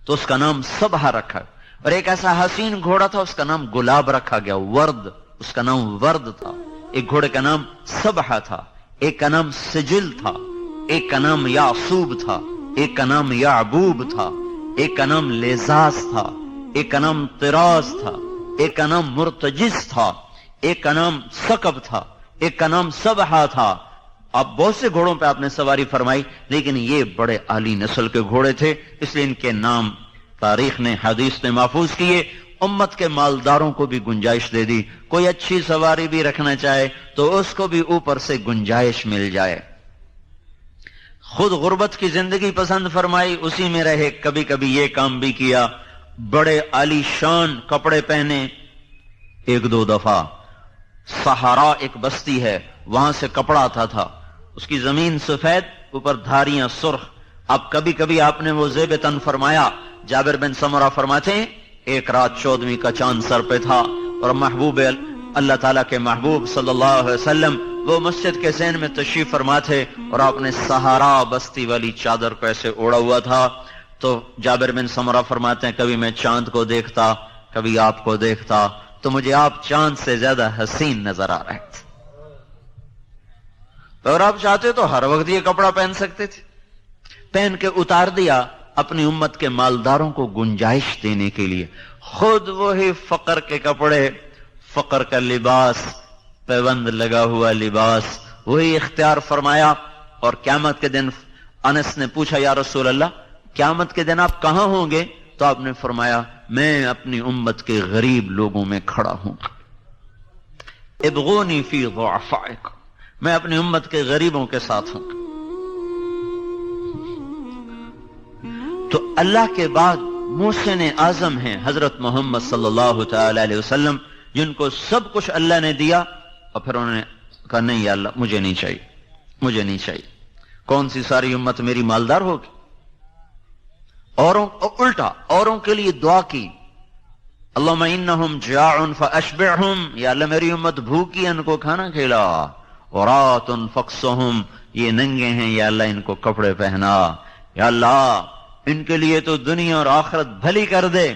تو اس کا نام سبحہ رکھا گیا. اور ایک ایسا حسین گھوڑا تھا، اس کا نام گلاب رکھا گیا، ورد، اس کا نام ورد تھا. ایک گھوڑے کا نام سبحہ تھا، ایک کا نام سجل تھا، ایک کا نام یعصوب تھا، ایک کا نام یعبوب تھا، ایک کا نام لیزاس تھا، ایک کا نام طراز تھا، ایک کا نام مرتجز تھا، ایک کا نام سکب تھا، ایک کا نام سبحہ تھا. اب بہت سے گھوڑوں پہ آپ نے سواری فرمائی لیکن یہ بڑے عالی نسل کے گھوڑے تھے، اس لیے ان کے نام تاریخ نے، حدیث نے محفوظ کیے. امت کے مالداروں کو بھی گنجائش دے دی، کوئی اچھی سواری بھی رکھنا چاہے تو اس کو بھی اوپر سے گنجائش مل جائے. خود غربت کی زندگی پسند فرمائی، اسی میں رہے. کبھی کبھی یہ کام بھی کیا، بڑے عالی شان کپڑے پہنے. 1-2 دفعہ صحرا ایک بستی ہے، وہاں سے کپڑا آتا تھا، اس کی زمین سفید، اوپر دھاریاں سرخ. اب کبھی کبھی آپ نے وہ زیب تن فرمایا. جابر بن سمرہ فرماتے ہیں ایک رات 14ویں کا چاند سر پہ تھا اور محبوب اللہ تعالیٰ کے محبوب صلی اللہ علیہ وسلم وہ مسجد کے ذہن میں تشریف فرما تھے اور آپ نے صحرا بستی والی چادر کو ایسے اوڑا ہوا تھا. تو جابر بن سمرہ فرماتے ہیں کبھی میں چاند کو دیکھتا، کبھی آپ کو دیکھتا، تو مجھے آپ چاند سے زیادہ حسین نظر آ رہے تھے. اگر آپ چاہتے تو ہر وقت یہ کپڑا پہن سکتے تھے، پہن کے اتار دیا اپنی امت کے مالداروں کو گنجائش دینے کے لیے. خود وہی فقر کے کپڑے، فقر کا لباس، پیوند لگا ہوا لباس وہی اختیار فرمایا. اور قیامت کے دن انس نے پوچھا یا رسول اللہ قیامت کے دن آپ کہاں ہوں گے؟ تو آپ نے فرمایا میں اپنی امت کے غریب لوگوں میں کھڑا ہوں. ابغونی فی ضعفائکم، میں اپنی امت کے غریبوں کے ساتھ ہوں. تو اللہ کے بعد محسن اعظم ہیں حضرت محمد صلی اللہ تعالی علیہ وسلم، جن کو سب کچھ اللہ نے دیا اور پھر انہوں نے کہا نہیں یا اللہ مجھے نہیں چاہیے، مجھے نہیں چاہیے. کون سی ساری امت میری مالدار ہوگی؟ الٹا اوروں کے لیے دعا کی، اللہم انہم جاع فاشبعہم، یا اللہ میری امت بھوکی ہے ان کو کھانا کھلا. عراۃ فاکسہم، یہ ننگے ہیں یا اللہ ان کو کپڑے پہنا. یا اللہ ان کے لیے تو دنیا اور آخرت بھلی کر دے.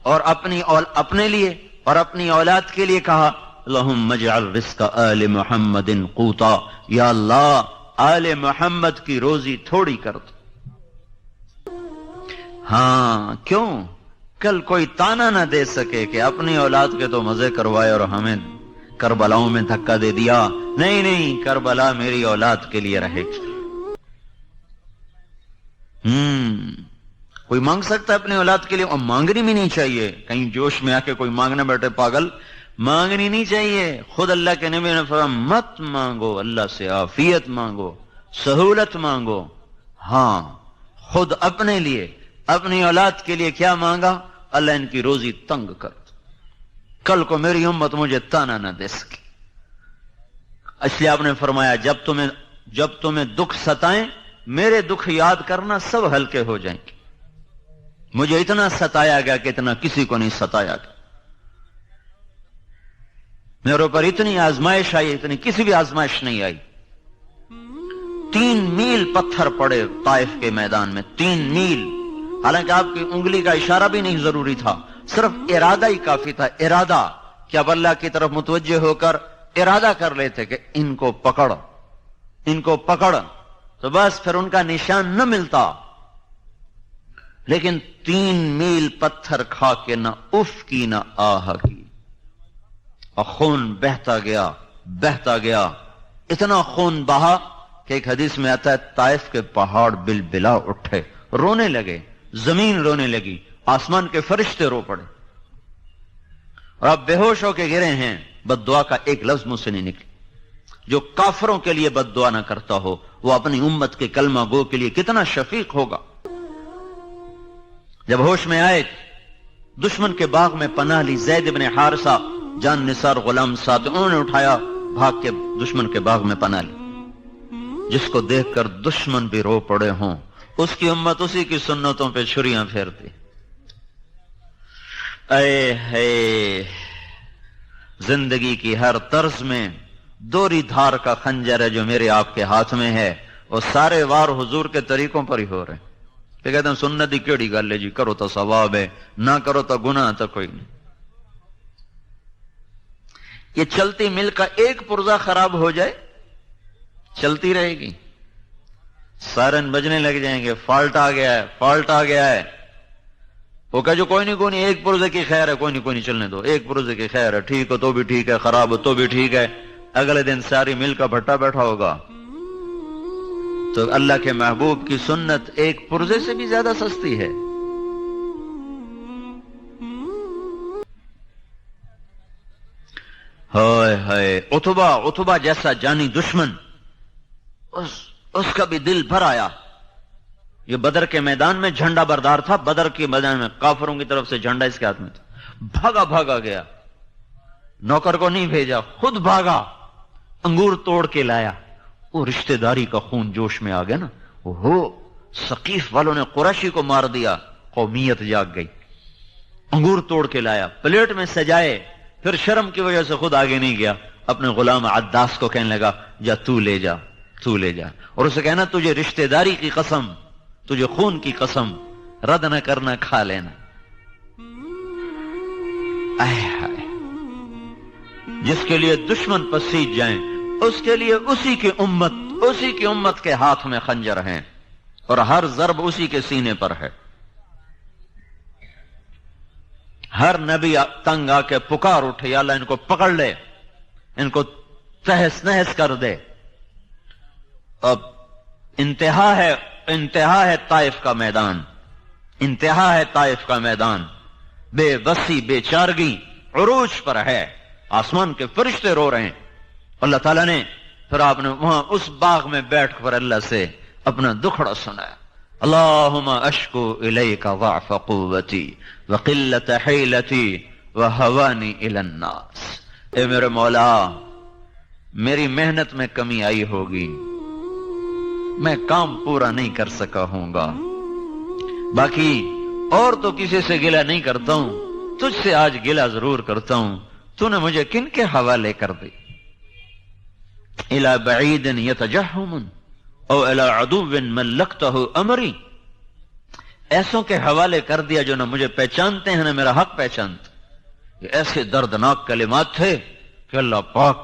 اور اپنے لیے اور اپنی اولاد کے لیے کہا اللہم اجعل رزق آل محمد قوتا، یا اللہ آل محمد کی روزی تھوڑی کر دو. ہاں کیوں؟ کل کوئی تانا نہ دے سکے کہ اپنی اولاد کے تو مزے کروائے اور ہمیں کربلاؤں میں دھکا دے دیا. نہیں نہیں، کربلا میری اولاد کے لیے رہے گی. کوئی مانگ سکتا ہے اپنی اولاد کے لیے، اور مانگنی بھی نہیں چاہیے. کہیں جوش میں آ کے کوئی مانگنے بیٹھے پاگل، مانگنی نہیں چاہیے. خود اللہ کے نبی نے فرمایا مت مانگو، اللہ سے عافیت مانگو، سہولت مانگو. ہاں خود اپنے لیے اپنی اولاد کے لیے کیا مانگا؟ اللہ ان کی روزی تنگ کر دو، کل کو میری امت مجھے تانا نہ دے سکے. اس لیے آپ نے فرمایا جب تمہیں دکھ ستائیں میرے دکھ یاد کرنا، سب ہلکے ہو جائیں گے. مجھے اتنا ستایا گیا کہ اتنا کسی کو نہیں ستایا گیا. میرے اوپر اتنی آزمائش آئی، اتنی کسی بھی آزمائش نہیں آئی. 3 میل پتھر پڑے طائف کے میدان میں، 3 میل. حالانکہ آپ کی انگلی کا اشارہ بھی نہیں ضروری تھا، صرف ارادہ ہی کافی تھا. ارادہ کہ اب اللہ کی طرف متوجہ ہو کر ارادہ کر لیتے کہ ان کو پکڑ، تو بس پھر ان کا نشان نہ ملتا. لیکن 3 میل پتھر کھا کے نہ اف کی نہ آہ کی، اور خون بہتا گیا. اتنا خون بہا کہ ایک حدیث میں آتا ہے طائف کے پہاڑ بلبلا اٹھے، رونے لگے، زمین رونے لگی، آسمان کے فرشتے رو پڑے. اور آپ بے ہوش ہو کے گرے ہیں، بد دعا کا ایک لفظ مجھ سے نہیں نکلی. جو کافروں کے لیے بد دعا نہ کرتا ہو وہ اپنی امت کے کلمہ گو کے لیے کتنا شفیق ہوگا. جب ہوش میں آئے دشمن کے باغ میں پناہ لی. زید بن حارثہ جان نثار غلام ساتھ، انہوں نے اٹھایا، بھاگ کے دشمن کے باغ میں پناہ لی. جس کو دیکھ کر دشمن بھی رو پڑے ہوں، اس کی امت اسی کی سنتوں پہ چھریاں پھیرتی. اے ہے زندگی کی ہر طرز میں دوری دھار کا خنجر ہے جو میرے آپ کے ہاتھ میں ہے، اور سارے وار حضور کے طریقوں پر ہی ہو رہے ہیں. پھر کہتے ہیں سنت ہی کیڑی گل ہے جی، کرو تو ثواب ہے، نہ کرو تو گناہ تو کوئی نہیں. یہ چلتی مل کا ایک پرزہ خراب ہو جائے چلتی رہے گی، سائرن بجنے لگ جائیں گے، فالٹ آ گیا ہے. وہ کہا جو کوئی نہیں ایک پرزے کی خیر ہے، کوئی نہیں چلنے دو، ایک پرزے کی خیر ہے، ٹھیک ہو تو بھی ٹھیک ہے، خراب ہو تو بھی ٹھیک ہے. اگلے دن ساری مل کا بھٹا بیٹھا ہوگا. تو اللہ کے محبوب کی سنت ایک پرزے سے بھی زیادہ سستی ہے. ہائے عتبہ جیسا جانی دشمن، اس کا بھی دل بھر آیا. یہ بدر کے میدان میں جھنڈا بردار تھا، بدر کے میدان میں کافروں کی طرف سے جھنڈا اس کے ہاتھ میں تھا. بھاگا گیا، نوکر کو نہیں بھیجا، خود بھاگا، انگور توڑ کے لایا. وہ رشتہ داری کا خون جوش میں آ گیا نا. ثقیف والوں نے قریشی کو مار دیا، قومیت جاگ گئی. انگور توڑ کے لایا، پلیٹ میں سجائے، پھر شرم کی وجہ سے خود آگے نہیں گیا. اپنے غلام عداس کو کہنے لگا جا تو لے جا. اور اسے کہنا تجھے رشتہ داری کی قسم، تجھے خون کی قسم، رد نہ کرنا، کھا لینا. جس کے لیے دشمن پسیج جائیں اس کے لیے اسی کی امت کے ہاتھ میں خنجر ہیں، اور ہر ضرب اسی کے سینے پر ہے. ہر نبی تنگ آ کے پکار اٹھے یا اللہ ان کو پکڑ لے، ان کو تہس نہس کر دے. اب انتہا ہے طائف کا میدان، بے بسی بے چارگی عروج پر ہے. آسمان کے فرشتے رو رہے ہیں. اللہ تعالیٰ نے پھر آپ نے وہاں اس باغ میں بیٹھ کر اللہ سے اپنا دکھڑا سنایا. اللہم اشکو الیک ضعف قوتی وقلت حیلتی وہوانی الی الناس. اے میرے مولا، میری محنت میں کمی آئی ہوگی، میں کام پورا نہیں کر سکا ہوں گا، باقی اور تو کسی سے گلہ نہیں کرتا ہوں، تجھ سے آج گلہ ضرور کرتا ہوں. تو نے مجھے کن کے حوالے کر دی؟ الی بعید یتجہم او الی عدو ملکتہ امری. ایسوں کے حوالے کر دیا جو نہ مجھے پہچانتے ہیں نہ میرا حق پہچانتے. یہ ایسے دردناک کلمات تھے کہ اللہ پاک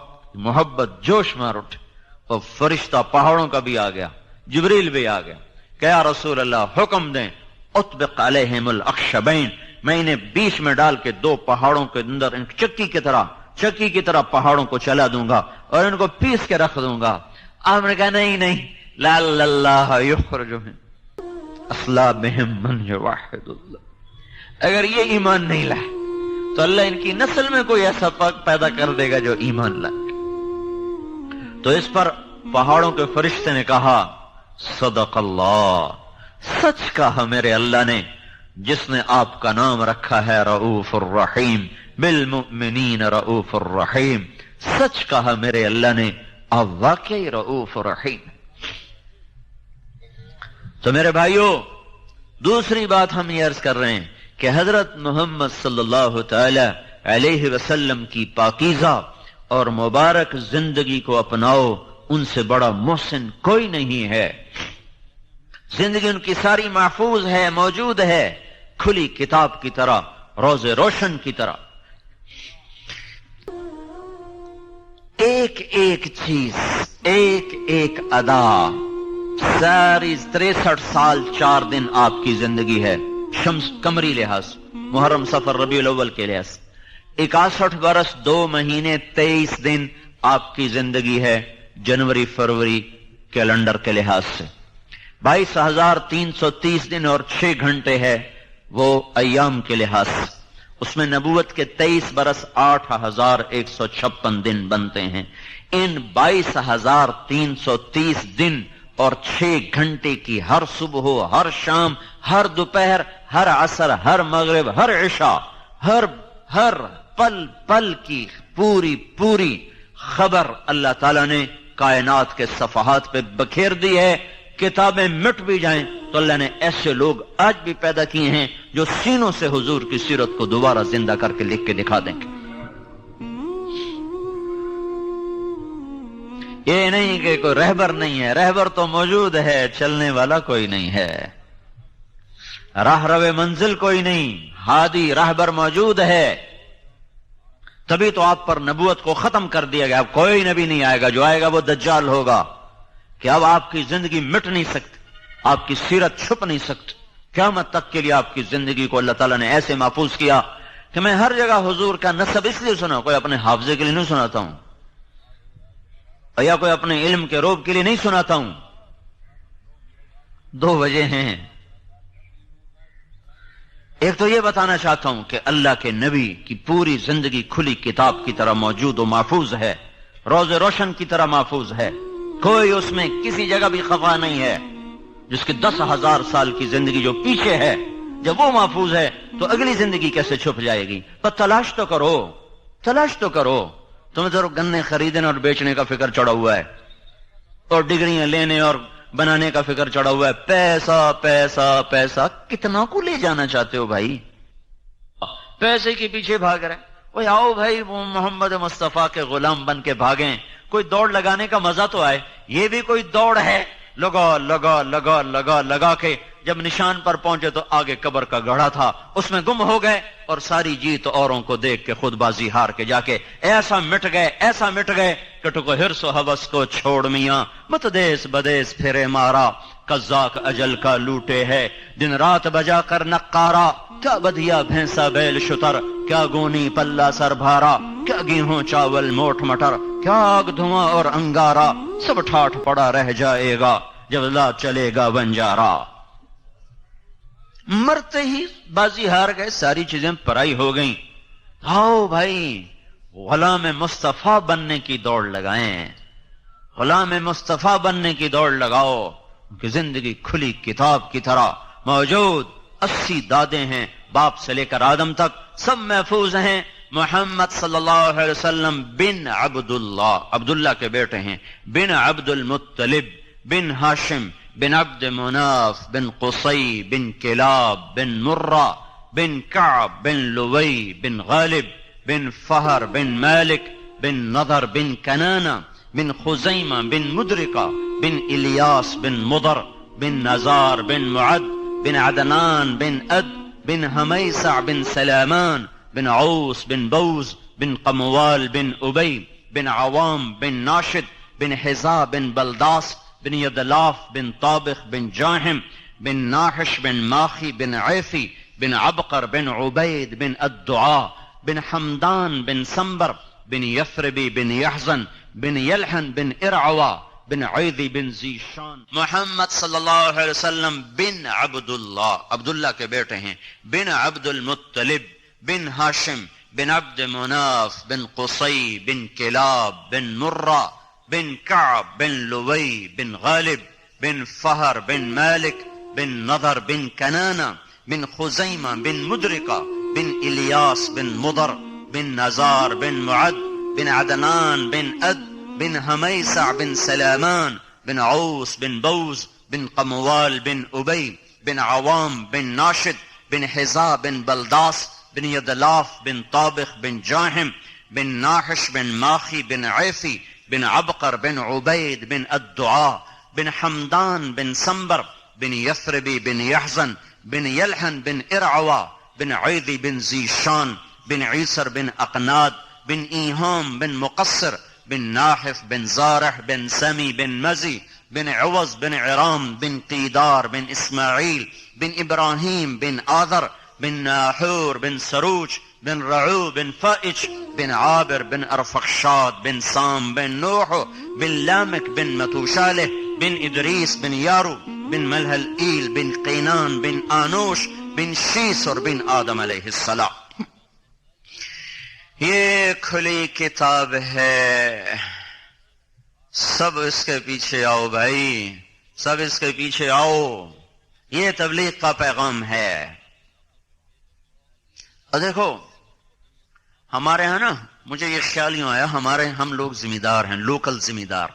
محبت جوش مار اٹھے، اور فرشتہ پہاڑوں کا بھی آ گیا، جبریل بھی آ گیا کہ یا رسول اللہ حکم دیں اطبق علیہم الاخشبین، میں انہیں بیچ میں ڈال کے دو پہاڑوں کے اندر ان چکی کی طرح پہاڑوں کو چلا دوں گا اور ان کو پیس کے رکھ دوں گا. آپ نے کہا نہیں لعل اللہ یخرجہم اصلابہم من یوحد اللہ. اگر یہ ایمان نہیں لائے تو اللہ ان کی نسل میں کوئی ایسا پیدا کر دے گا جو ایمان لائے. تو اس پر پہاڑوں کے فرشتے نے کہا صدق اللہ، سچ کہا میرے اللہ نے جس نے آپ کا نام رکھا ہے رؤوف الرحیم، بالمؤمنین رؤوف الرحیم. سچ کہا میرے اللہ نے، آپ واقعی رؤوف الرحیم. تو میرے بھائیوں، دوسری بات ہم یہ عرض کر رہے ہیں کہ حضرت محمد صلی اللہ تعالی علیہ وسلم کی پاکیزہ اور مبارک زندگی کو اپناؤ، ان سے بڑا محسن کوئی نہیں ہے. زندگی ان کی ساری محفوظ ہے، موجود ہے، کھلی کتاب کی طرح، روز روشن کی طرح. ایک ایک چیز، ایک ایک ادا، ساری 63 سال 4 دن آپ کی زندگی ہے، شمس قمری لحاظ، محرم صفر ربیع الاول کے لحاظ. 61 برس 2 مہینے 23 دن آپ کی زندگی ہے، جنوری فروری کیلنڈر کے لحاظ سے. 22,330 دن اور 6 گھنٹے ہے وہ ایام کے لحاظ سے. اس میں نبوت کے 23 برس 8,156 دن بنتے ہیں. ان 22,330 دن اور 6 گھنٹے کی ہر صبح ہو، ہر شام، ہر دوپہر، ہر عصر، ہر مغرب، ہر عشاء، ہر پل پل کی پوری خبر اللہ تعالیٰ نے کائنات کے صفحات پہ بکھیر دی ہے. کتابیں مٹ بھی جائیں تو اللہ نے ایسے لوگ آج بھی پیدا کیے ہیں جو سینوں سے حضور کی سیرت کو دوبارہ زندہ کر کے لکھ کے دکھا دیں گے. یہ نہیں کہ کوئی رہبر نہیں ہے، رہبر تو موجود ہے، چلنے والا کوئی نہیں ہے. راہ رو منزل کوئی نہیں، ہادی رہبر موجود ہے. تبھی تو آپ پر نبوت کو ختم کر دیا گیا. اب کوئی نبی نہیں آئے گا، جو آئے گا وہ دجال ہوگا. کہ اب آپ کی زندگی مٹ نہیں سکتی، آپ کی سیرت چھپ نہیں سکتی. قیامت تک کے لیے آپ کی زندگی کو اللہ تعالیٰ نے ایسے محفوظ کیا کہ میں ہر جگہ حضور کا نسب اس لیے سنا، کوئی اپنے حافظے کے لیے نہیں سناتا ہوں یا کوئی اپنے علم کے روب کے لیے نہیں سناتا ہوں. 2 وجہ ہیں. ایک تو یہ بتانا چاہتا ہوں کہ اللہ کے نبی کی پوری زندگی کھلی کتاب کی طرح موجود و محفوظ ہے، روز روشن کی طرح محفوظ ہے. کوئی اس میں کسی جگہ بھی خفا نہیں ہے. جس کی 10,000 سال کی زندگی جو پیچھے ہے، جب وہ محفوظ ہے تو اگلی زندگی کیسے چھپ جائے گی؟ پر تلاش تو کرو. تمہیں ضرور گنے خریدنے اور بیچنے کا فکر چڑھا ہوا ہے، اور ڈگریاں لینے اور بنانے کا فکر چڑھا ہوا ہے. پیسہ پیسہ پیسہ، کتنا کو لے جانا چاہتے ہو بھائی؟ پیسے کے پیچھے بھاگ رہے. وہ آؤ بھائی، وہ محمد مصطفیٰ کے غلام بن کے بھاگیں، کوئی دوڑ لگانے کا مزہ تو آئے. یہ بھی کوئی دوڑ ہے، لگا کے جب نشان پر پہنچے تو آگے قبر کا گڑھا تھا، اس میں گم ہو گئے، اور ساری جیت اوروں کو دیکھ کے خود بازی ہار کے جا کے ایسا مٹ گئے کہ ٹکو ہرس و حوث کو چھوڑ میاں، مت دیس بدیس پھرے مارا، قزاق اجل کا لوٹے ہے دن رات بجا کر نقارا. کیا بدیا بھینسا بیل شتر، کیا گونی پلہ سر بھارا، کیا گیہوں چاول موٹ مٹر، کیا آگ دھواں اور انگارا، سب ٹھاٹ پڑا رہ جائے گا جب لا چلے گا بنجارا. مرتے ہی بازی ہار گئے، ساری چیزیں پرائی ہو گئیں. آؤ بھائی، غلام مصطفیٰ بننے کی دوڑ لگائیں. غلام مصطفیٰ بننے کی دوڑ لگاؤ، ان کی زندگی کھلی کتاب کی طرح موجود، 80 دادیں ہیں، باپ سے لے کر آدم تک سب محفوظ ہیں۔ محمد صلی اللہ علیہ وسلم بن عبداللہ، عبداللہ کے بیٹے ہیں، بن عبد المطلب، بن ہاشم، بن عبد مناف، بن قصی، بن کلاب، بن مرہ، بن کعب، بن لوی، بن غالب، بن فہر، بن مالک، بن نضر، بن کنانہ، بن خزیمہ، بن مدرکہ، بن الیاس، بن مضر، بن نزار، بن معد، بن عدنان، بن اد، بن ہمیسع، بن سلامان، بن عوس، بن بوز، بن قموال، بن ابی، بن عوام، بن ناشد، بن حزا، بن بلداس، بن یدلاف، بن طابخ، بن جاہم، بن ناحش، بن ماخی، بن عیفی، بن عبقر، بن عبید، بن الدعاء، بن حمدان، بن سنبر، بن یثربی، بن یحزن، بن یلحن، بن ارعوا، بن عیدی، بن زیشان۔ محمد صلی اللہ علیہ وسلم بن عبداللہ، عبداللہ کے بیٹے ہیں، بن عبد المطلب، بن ہاشم، بن عبد مناف، بن قصی، بن کلاب، بن مرہ، بن کعب، بن لوی، بن غالب، بن فہر، بن مالک، بن نضر، بن کنانہ، بن خزیمہ، بن مدرکہ، بن الیاس، بن مضر، بن نزار، بن معد، بن عدنان، بن اد، بن ہمیسع، بن سلامان، بن عوس، بن بوز، بن قموال، بن ابی، بن عوام، بن ناشد، بن حزا، بن بلداس، بن یدلاف، بن طابخ، بن جاہم، بن ناحش، بن ماخی، بن عیفی، بن عبقر، بن عبید، بن الدعاء، بن حمدان، بن سنبر، بن یثربی، بن یحزن، بن یلحن، بن ارعوا، بن عیدی، بن زیشان، بن عیسر، بن اقناد، بن ایہام، بن مقصر، بن ناحف، بن زارح، بن سمی، بن مزی، بن عوض، بن عرام، بن قیدار، بن اسماعیل، بن ابراہیم، بن آذر، بن ناحور، بن سروج، بن رعو، بن فائج، بن عابر، بن ارفخشاد، بن سام، بن نوح، بن لامک، بن متوشالہ، بن ادریس، بن یارو، بن ملہل ایل، بن قینان، بن آنوش، بن شیس اور بن آدم علیہ السلام۔ یہ کھلی کتاب ہے، سب اس کے پیچھے آؤ بھائی، سب اس کے پیچھے آؤ، یہ تبلیغ کا پیغام ہے۔ اور دیکھو ہمارے ہاں نا، مجھے یہ خیال یوں آیا، ہم لوگ ذمہ دار ہیں، لوکل ذمہ دار۔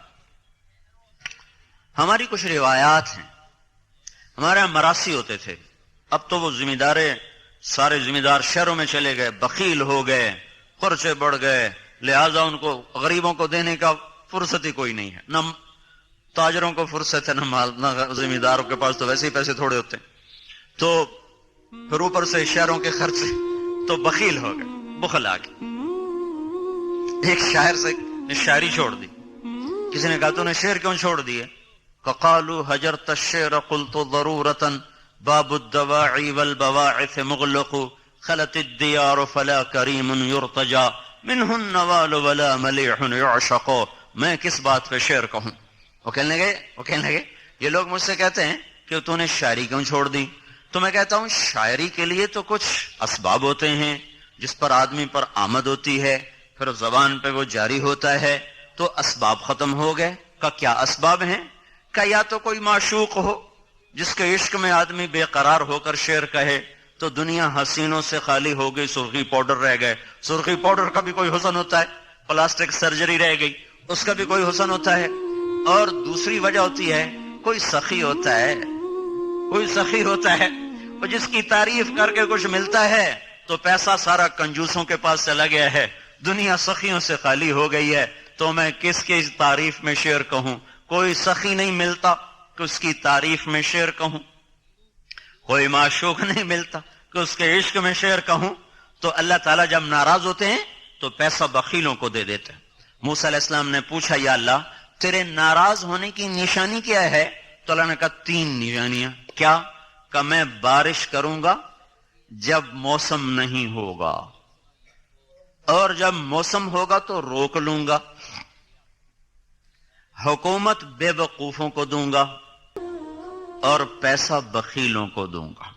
ہماری کچھ روایات ہیں، ہمارے یہاں مراسی ہوتے تھے، اب تو وہ ذمہ دارے سارے ذمہ دار شہروں میں چلے گئے، بخیل ہو گئے، خرچے بڑھ گئے، لہذا ان کو غریبوں کو دینے کا فرصت ہی کوئی نہیں ہے، نہ تاجروں کو فرصت ہے، نہ ذمہ داروں کے پاس تو ویسے ہی پیسے تھوڑے ہوتے ہیں، تو پھر اوپر سے شہروں کے خرچے، تو بخیل ہو گئے، بخل آ گئے۔ ایک شاعر سے شاعری چھوڑ دی، کسی نے کہا تو نے شعر کیوں چھوڑ دیے؟ فقالوا هجرت الشعر قلت ضرورة باب الدواعي والبواعث مغلق خلت الديار فلا کریم يرتجى منه النوال ولا مليح يعشق۔ میں کس بات پہ شعر کہوں؟ وہ کہنے لگے یہ لوگ مجھ سے کہتے ہیں کہ تو نے شاعری کیوں چھوڑ دی؟ تو میں کہتا ہوں شاعری کے لیے تو کچھ اسباب ہوتے ہیں جس پر آدمی پر آمد ہوتی ہے، پھر زبان پہ وہ جاری ہوتا ہے، تو اسباب ختم ہو گئے۔ کا کیا اسباب ہیں؟ کہ یا تو کوئی معشوق ہو جس کے عشق میں آدمی بے قرار ہو کر شعر کہے، تو دنیا حسینوں سے خالی ہو گئی، سرخی پاؤڈر رہ گئے، سرخی پاؤڈر کا بھی کوئی حسن ہوتا ہے، پلاسٹک سرجری رہ گئی، اس کا بھی کوئی حسن ہوتا ہے۔ اور دوسری وجہ ہوتی ہے کوئی سخی ہوتا ہے، اور جس کی تعریف کر کے کچھ ملتا ہے تو پیسہ سارا کنجوسوں کے پاس چلا گیا ہے، دنیا سخیوں سے خالی ہو گئی ہے، تو میں کس کی تعریف میں شعر کہوں؟ کوئی سخی نہیں ملتا کہ اس کی تعریف میں شعر کہوں، کوئی معشوق نہیں ملتا کہ اس کے عشق میں شعر کہوں۔ تو اللہ تعالیٰ جب ناراض ہوتے ہیں تو پیسہ بخیلوں کو دے دیتے ہیں۔ موسیٰ علیہ السلام نے پوچھا یا اللہ تیرے ناراض ہونے کی نشانی کیا ہے؟ تو اللہ نے کہا 3 نشانیاں۔ کیا؟ کہ میں بارش کروں گا جب موسم نہیں ہوگا، اور جب موسم ہوگا تو روک لوں گا، حکومت بے وقوفوں کو دوں گا، اور پیسہ بخیلوں کو دوں گا۔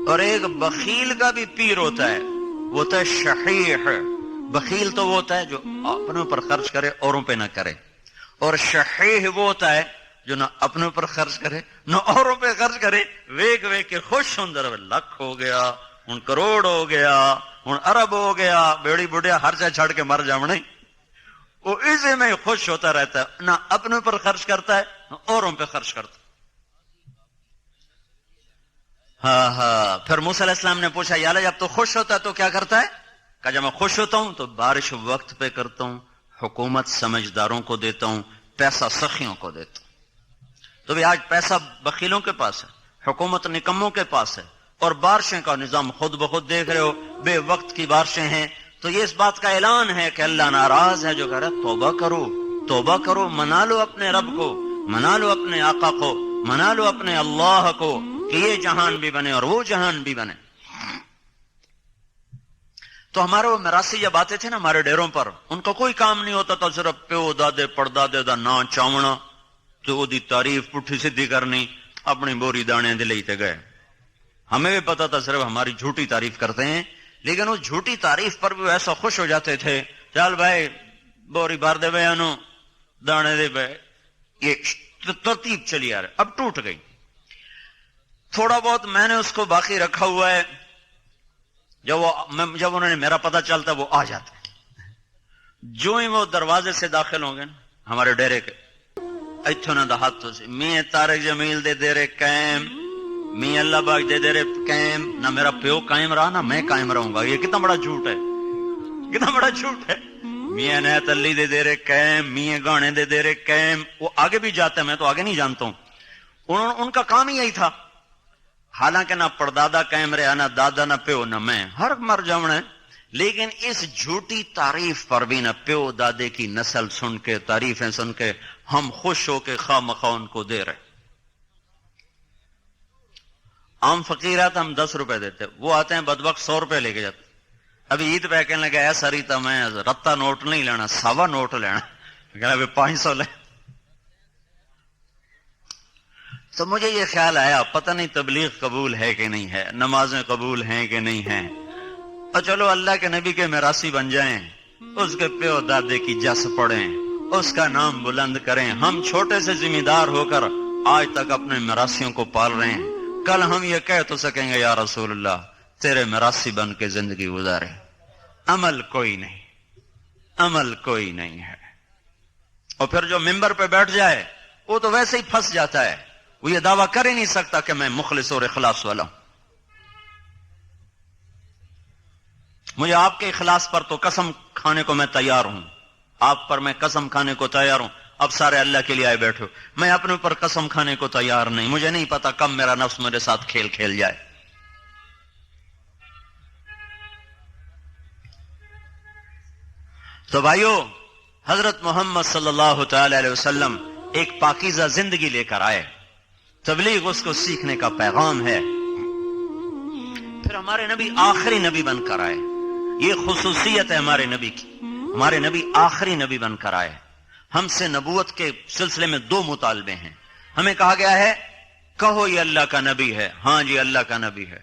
اور ایک بخیل کا بھی پیر ہوتا ہے، وہ ہوتا ہے شحیح، بخیل تو وہ ہوتا ہے جو اپنے اوپر خرچ کرے اوروں پہ نہ کرے، اور شحیح وہ ہوتا ہے جو نہ اپنے اوپر خرچ کرے نہ اوروں پہ خرچ کرے، ویک ویک کے خوش ہوں، در لاکھ ہو گیا، ہوں کروڑ ہو گیا، ہوں ارب ہو گیا، بیڑی بڑھیا ہر چیز چھڑ کے مر جاؤں، وہ اسی میں خوش ہوتا رہتا ہے، نہ اپنے اوپر خرچ کرتا ہے نہ اوروں پہ خرچ کرتا ہے۔ ہاں پھر موسیٰ علیہ السلام نے پوچھا یا اللہ جب تو خوش ہوتا ہے تو کیا کرتا ہے؟ کہا جب میں خوش ہوتا ہوں تو بارش وقت پہ کرتا ہوں، حکومت سمجھداروں کو دیتا ہوں، پیسہ سخیوں کو دیتا ہوں۔ تو بھی آج پیسہ بخیلوں کے پاس ہے، حکومت نکموں کے پاس ہے، اور بارشیں کا نظام خود بخود دیکھ رہے ہو، بے وقت کی بارشیں ہیں۔ تو یہ اس بات کا اعلان ہے کہ اللہ ناراض ہے جو کہہ رہا ہے توبہ کرو، توبہ کرو، منا لو اپنے رب کو، منا لو اپنے آقا کو، منا لو اپنے اللہ کو کہ یہ جہان بھی بنے اور وہ جہان بھی بنے۔ تو ہمارے وہ میراثی جب آتے تھے نا ہمارے ڈیروں پر، ان کا کوئی کام نہیں ہوتا تھا، صرف پیو دادے پڑدادے دا نا چاونا تو وہ دی تعریف پٹھی سدھی کرنی، اپنی بوری دانے دلئی تے گئے۔ ہمیں بھی پتا تھا صرف ہماری جھوٹی تعریف کرتے ہیں، لیکن اس جھوٹی تعریف پر بھی ایسا خوش ہو جاتے تھے، چل بھائی بوری بھر دے بھائی دانے دے بھائی، یہ ترتیب چلی آ رہی، اب ٹوٹ گئی۔ تھوڑا بہت میں نے اس کو باقی رکھا ہوا ہے، جب انہوں نے میرا پتہ چلتا وہ آ جاتے، جو ہی وہ دروازے سے داخل ہوں گے نا ہمارے ڈیرے کے، اتھو نہ ہاتھوں سے میاں طارق جمیل دے دے رہے قائم، میاں اللہ باغ دے دے رہے قائم، نہ میرا پیو قائم رہا نہ میں قائم رہوں گا۔ یہ کتنا بڑا جھوٹ ہے، کتنا بڑا جھوٹ ہے۔ میاں عنایت علی دے دے رہے قائم، میاں گانے دے دے رہے قائم، وہ آگے بھی جاتا ہے، میں تو آگے نہیں جانتا ہوں، ان کا کام ہی یہی تھا۔ حالانکہ نہ پردادا قائم رہا، نہ دادا، نہ پیو، نہ میں، ہر مر جاؤں ہے، لیکن اس جھوٹی تعریف پر بھی نہ پیو دادے کی نسل سن کے، تعریفیں سن کے ہم خوش ہو کے خواہ مخواہ ان کو دے رہے۔ عام فقیر آتا ہم 10 روپے دیتے، وہ آتے ہیں بدبخت 100 روپے لے کے جاتے۔ ابھی عید پہ کہنے لگا ایسا ریتا میں رتا نوٹ نہیں لینا، سوا نوٹ لینا، کہنا ابھی 500 لے۔ تو مجھے یہ خیال آیا پتہ نہیں تبلیغ قبول ہے کہ نہیں ہے، نمازیں قبول ہیں کہ نہیں ہیں، اور چلو اللہ کے نبی کے میراثی بن جائیں، اس کے پیو دادے کی جس پڑھیں، اس کا نام بلند کریں۔ ہم چھوٹے سے ذمہ دار ہو کر آج تک اپنے میراثیوں کو پال رہے ہیں، کل ہم یہ کہہ تو سکیں گے یا رسول اللہ تیرے میراثی بن کے زندگی گزارے۔ عمل کوئی نہیں، عمل کوئی نہیں ہے۔ اور پھر جو ممبر پہ بیٹھ جائے وہ تو ویسے ہی پھنس جاتا ہے، وہ یہ دعویٰ کر ہی نہیں سکتا کہ میں مخلص اور اخلاص والا ہوں۔ مجھے آپ کے اخلاص پر تو قسم کھانے کو میں تیار ہوں، آپ پر میں قسم کھانے کو تیار ہوں، اب سارے اللہ کے لیے آئے بیٹھو، میں اپنے اوپر قسم کھانے کو تیار نہیں، مجھے نہیں پتا کب میرا نفس میرے ساتھ کھیل کھیل جائے۔ تو بھائیو، حضرت محمد صلی اللہ تعالی علیہ وسلم ایک پاکیزہ زندگی لے کر آئے، تبلیغ اس کو سیکھنے کا پیغام ہے۔ پھر ہمارے نبی آخری نبی بن کر آئے، یہ خصوصیت ہے ہمارے نبی کی، ہمارے نبی آخری نبی بن کر آئے۔ ہم سے نبوت کے سلسلے میں 2 مطالبے ہیں، ہمیں کہا گیا ہے کہو یہ اللہ کا نبی ہے، ہاں جی اللہ کا نبی ہے،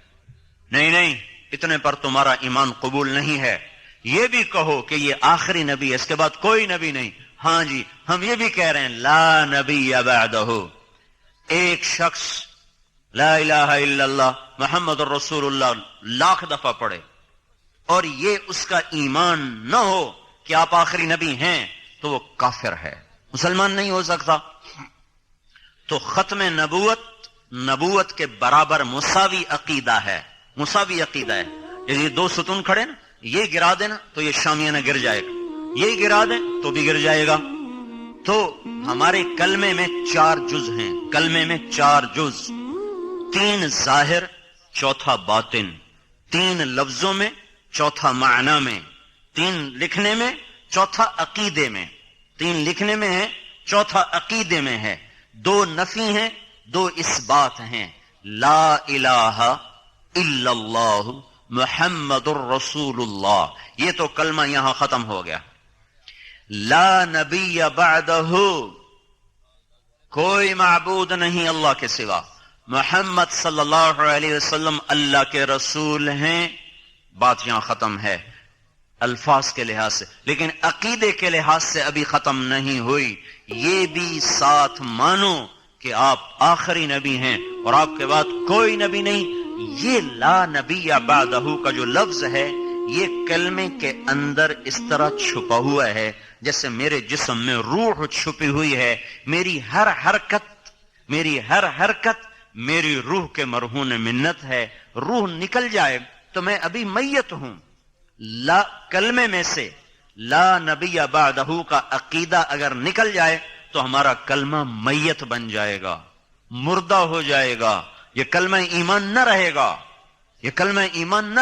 نہیں اتنے پر تمہارا ایمان قبول نہیں ہے، یہ بھی کہو کہ یہ آخری نبی ہے، اس کے بعد کوئی نبی نہیں، ہاں جی ہم یہ بھی کہہ رہے ہیں لا نبی بعدہ۔ ایک شخص لا الہ الا اللہ محمد الرسول اللہ لاکھ دفعہ پڑھے اور یہ اس کا ایمان نہ ہو کہ آپ آخری نبی ہیں تو وہ کافر ہے، مسلمان نہیں ہو سکتا۔ تو ختم نبوت کے برابر مساوی عقیدہ ہے، مساوی عقیدہ ہے۔ یہ 2 ستون کھڑے نا، یہ گرا دینا تو یہ شامیانہ گر جائے گا، یہ گرا دیں تو بھی گر جائے گا۔ تو ہمارے کلمے میں 4 جز ہیں، کلمے میں 4 جز، 3 ظاہر، چوتھا باطن، 3 لفظوں میں، چوتھا معنی میں، 3 لکھنے میں، چوتھا عقیدے میں، 3 لکھنے میں ہے، چوتھا عقیدے میں ہے، 2 نفی ہیں، 2 اثبات ہیں۔ لا الہ الا اللہ محمد الرسول اللہ، یہ تو کلمہ یہاں ختم ہو گیا۔ لا نبی بعدہ، کوئی معبود نہیں اللہ کے سوا، محمد صلی اللہ علیہ وسلم اللہ کے رسول ہیں، بات یہاں ختم ہے۔ الفاظ کے لحاظ سے، لیکن عقیدے کے لحاظ سے ابھی ختم نہیں ہوئی. یہ بھی ساتھ مانو کہ آپ آخری نبی ہیں اور آپ کے بعد کوئی نبی نہیں. یہ لا نبی بعدہ کا جو لفظ ہے یہ کلمے کے اندر اس طرح چھپا ہوا ہے جیسے میرے جسم میں روح چھپی ہوئی ہے. میری ہر حرکت میری روح کے مرہون منت ہے. روح نکل جائے تو میں ابھی میت ہوں. لا کلمے میں سے لا نبی بعدہ کا عقیدہ اگر نکل جائے تو ہمارا کلمہ میت بن جائے گا، مردہ ہو جائے گا. یہ کلمہ ایمان نہ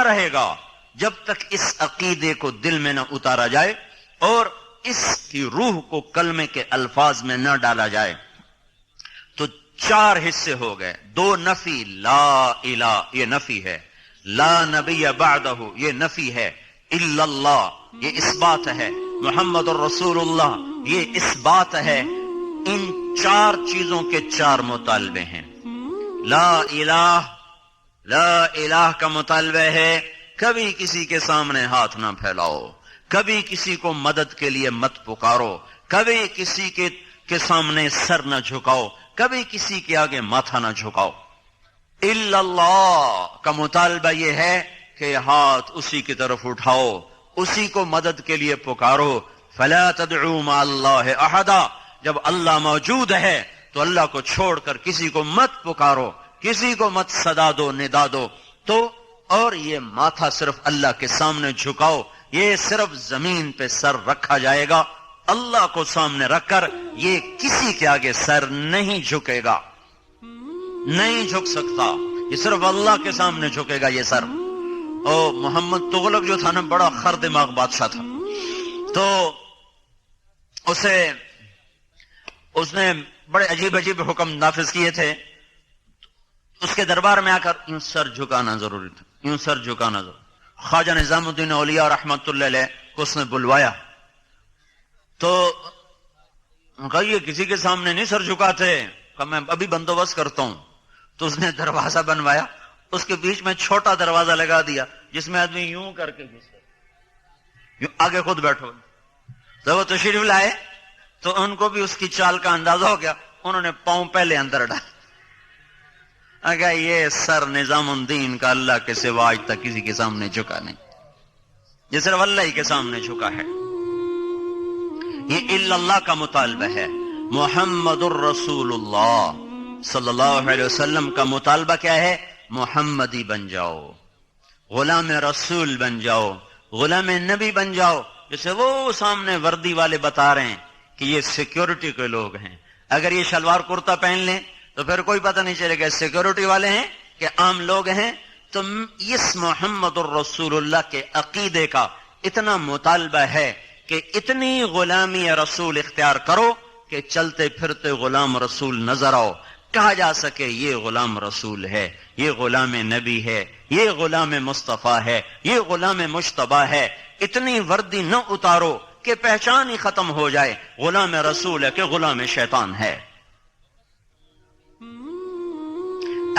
رہے گا جب تک اس عقیدے کو دل میں نہ اتارا جائے اور اس کی روح کو کلمے کے الفاظ میں نہ ڈالا جائے. تو 4 حصے ہو گئے. 2 نفی، لا الہ یہ نفی ہے، لا نبی بعدہ یہ نفی ہے، الا اللہ یہ اس بات ہے، محمد الرسول اللہ یہ اس بات ہے. ان 4 چیزوں کے 4 مطالبے ہیں. لا الہ کا مطالبہ ہے کبھی کسی کے سامنے ہاتھ نہ پھیلاؤ، کبھی کسی کو مدد کے لیے مت پکارو، کبھی کسی کے سامنے سر نہ جھکاؤ، کبھی کسی کے آگے ماتھا نہ جھکاؤ. الا اللہ کا مطالبہ یہ ہے کہ ہاتھ اسی کی طرف اٹھاؤ، اسی کو مدد کے لیے پکارو. فلا تدعوا مع اللہ احدا، جب اللہ موجود ہے تو اللہ کو چھوڑ کر کسی کو مت پکارو، کسی کو مت صدا دو، ندا دو. تو اور یہ ماتھا صرف اللہ کے سامنے جھکاؤ. یہ صرف زمین پہ سر رکھا جائے گا، اللہ کو سامنے رکھ کر. یہ کسی کے آگے سر نہیں جھکے گا، نہیں جھک سکتا، یہ صرف اللہ کے سامنے جھکے گا یہ سر. اور محمد تغلق جو تھا نا بڑا خر دماغ بادشاہ تھا، تو اس نے بڑے عجیب حکم نافذ کیے تھے. اس کے دربار میں آ کر یوں سر جھکانا ضروری تھا، یوں سر جھکانا ضروری. خواجہ نظام الدین اولیاء رحمت اللہ علیہ کو اس نے بلوایا تو کہا یہ کسی کے سامنے نہیں سر جھکاتے، کہا میں ابھی بندوبست کرتا ہوں. تو اس نے دروازہ بنوایا، اس کے بیچ میں چھوٹا دروازہ لگا دیا جس میں آدمی یوں کر کے یوں آگے خود بیٹھو. جب وہ تشریف لائے تو ان کو بھی اس کی چال کا اندازہ ہو گیا، انہوں نے پاؤں پہلے اندر ڈال. اگر یہ سر نظام الدین کا اللہ کے سوا آج تک کسی کے سامنے جھکا نہیں، یہ صرف اللہ ہی کے سامنے جھکا ہے. یہ الا اللہ کا مطالبہ ہے. محمد الرسول اللہ صلی اللہ علیہ وسلم کا مطالبہ کیا ہے؟ محمدی بن جاؤ، غلام رسول بن جاؤ، غلام نبی بن جاؤ. جیسے وہ سامنے وردی والے بتا رہے ہیں کہ یہ سیکیورٹی کے لوگ ہیں، اگر یہ شلوار کرتا پہن لیں تو پھر کوئی پتہ نہیں چلے گا سیکیورٹی والے ہیں کہ عام لوگ ہیں. تو اس محمد الرسول اللہ کے عقیدے کا اتنا مطالبہ ہے کہ اتنی غلامی رسول اختیار کرو کہ چلتے پھرتے غلام رسول نظر آؤ، کہا جا سکے یہ غلام رسول ہے، یہ غلام نبی ہے، یہ غلام مصطفیٰ ہے، یہ غلام مجتبیٰ ہے. اتنی وردی نہ اتارو کہ پہچان ہی ختم ہو جائے غلام رسول ہے کہ غلام شیطان ہے.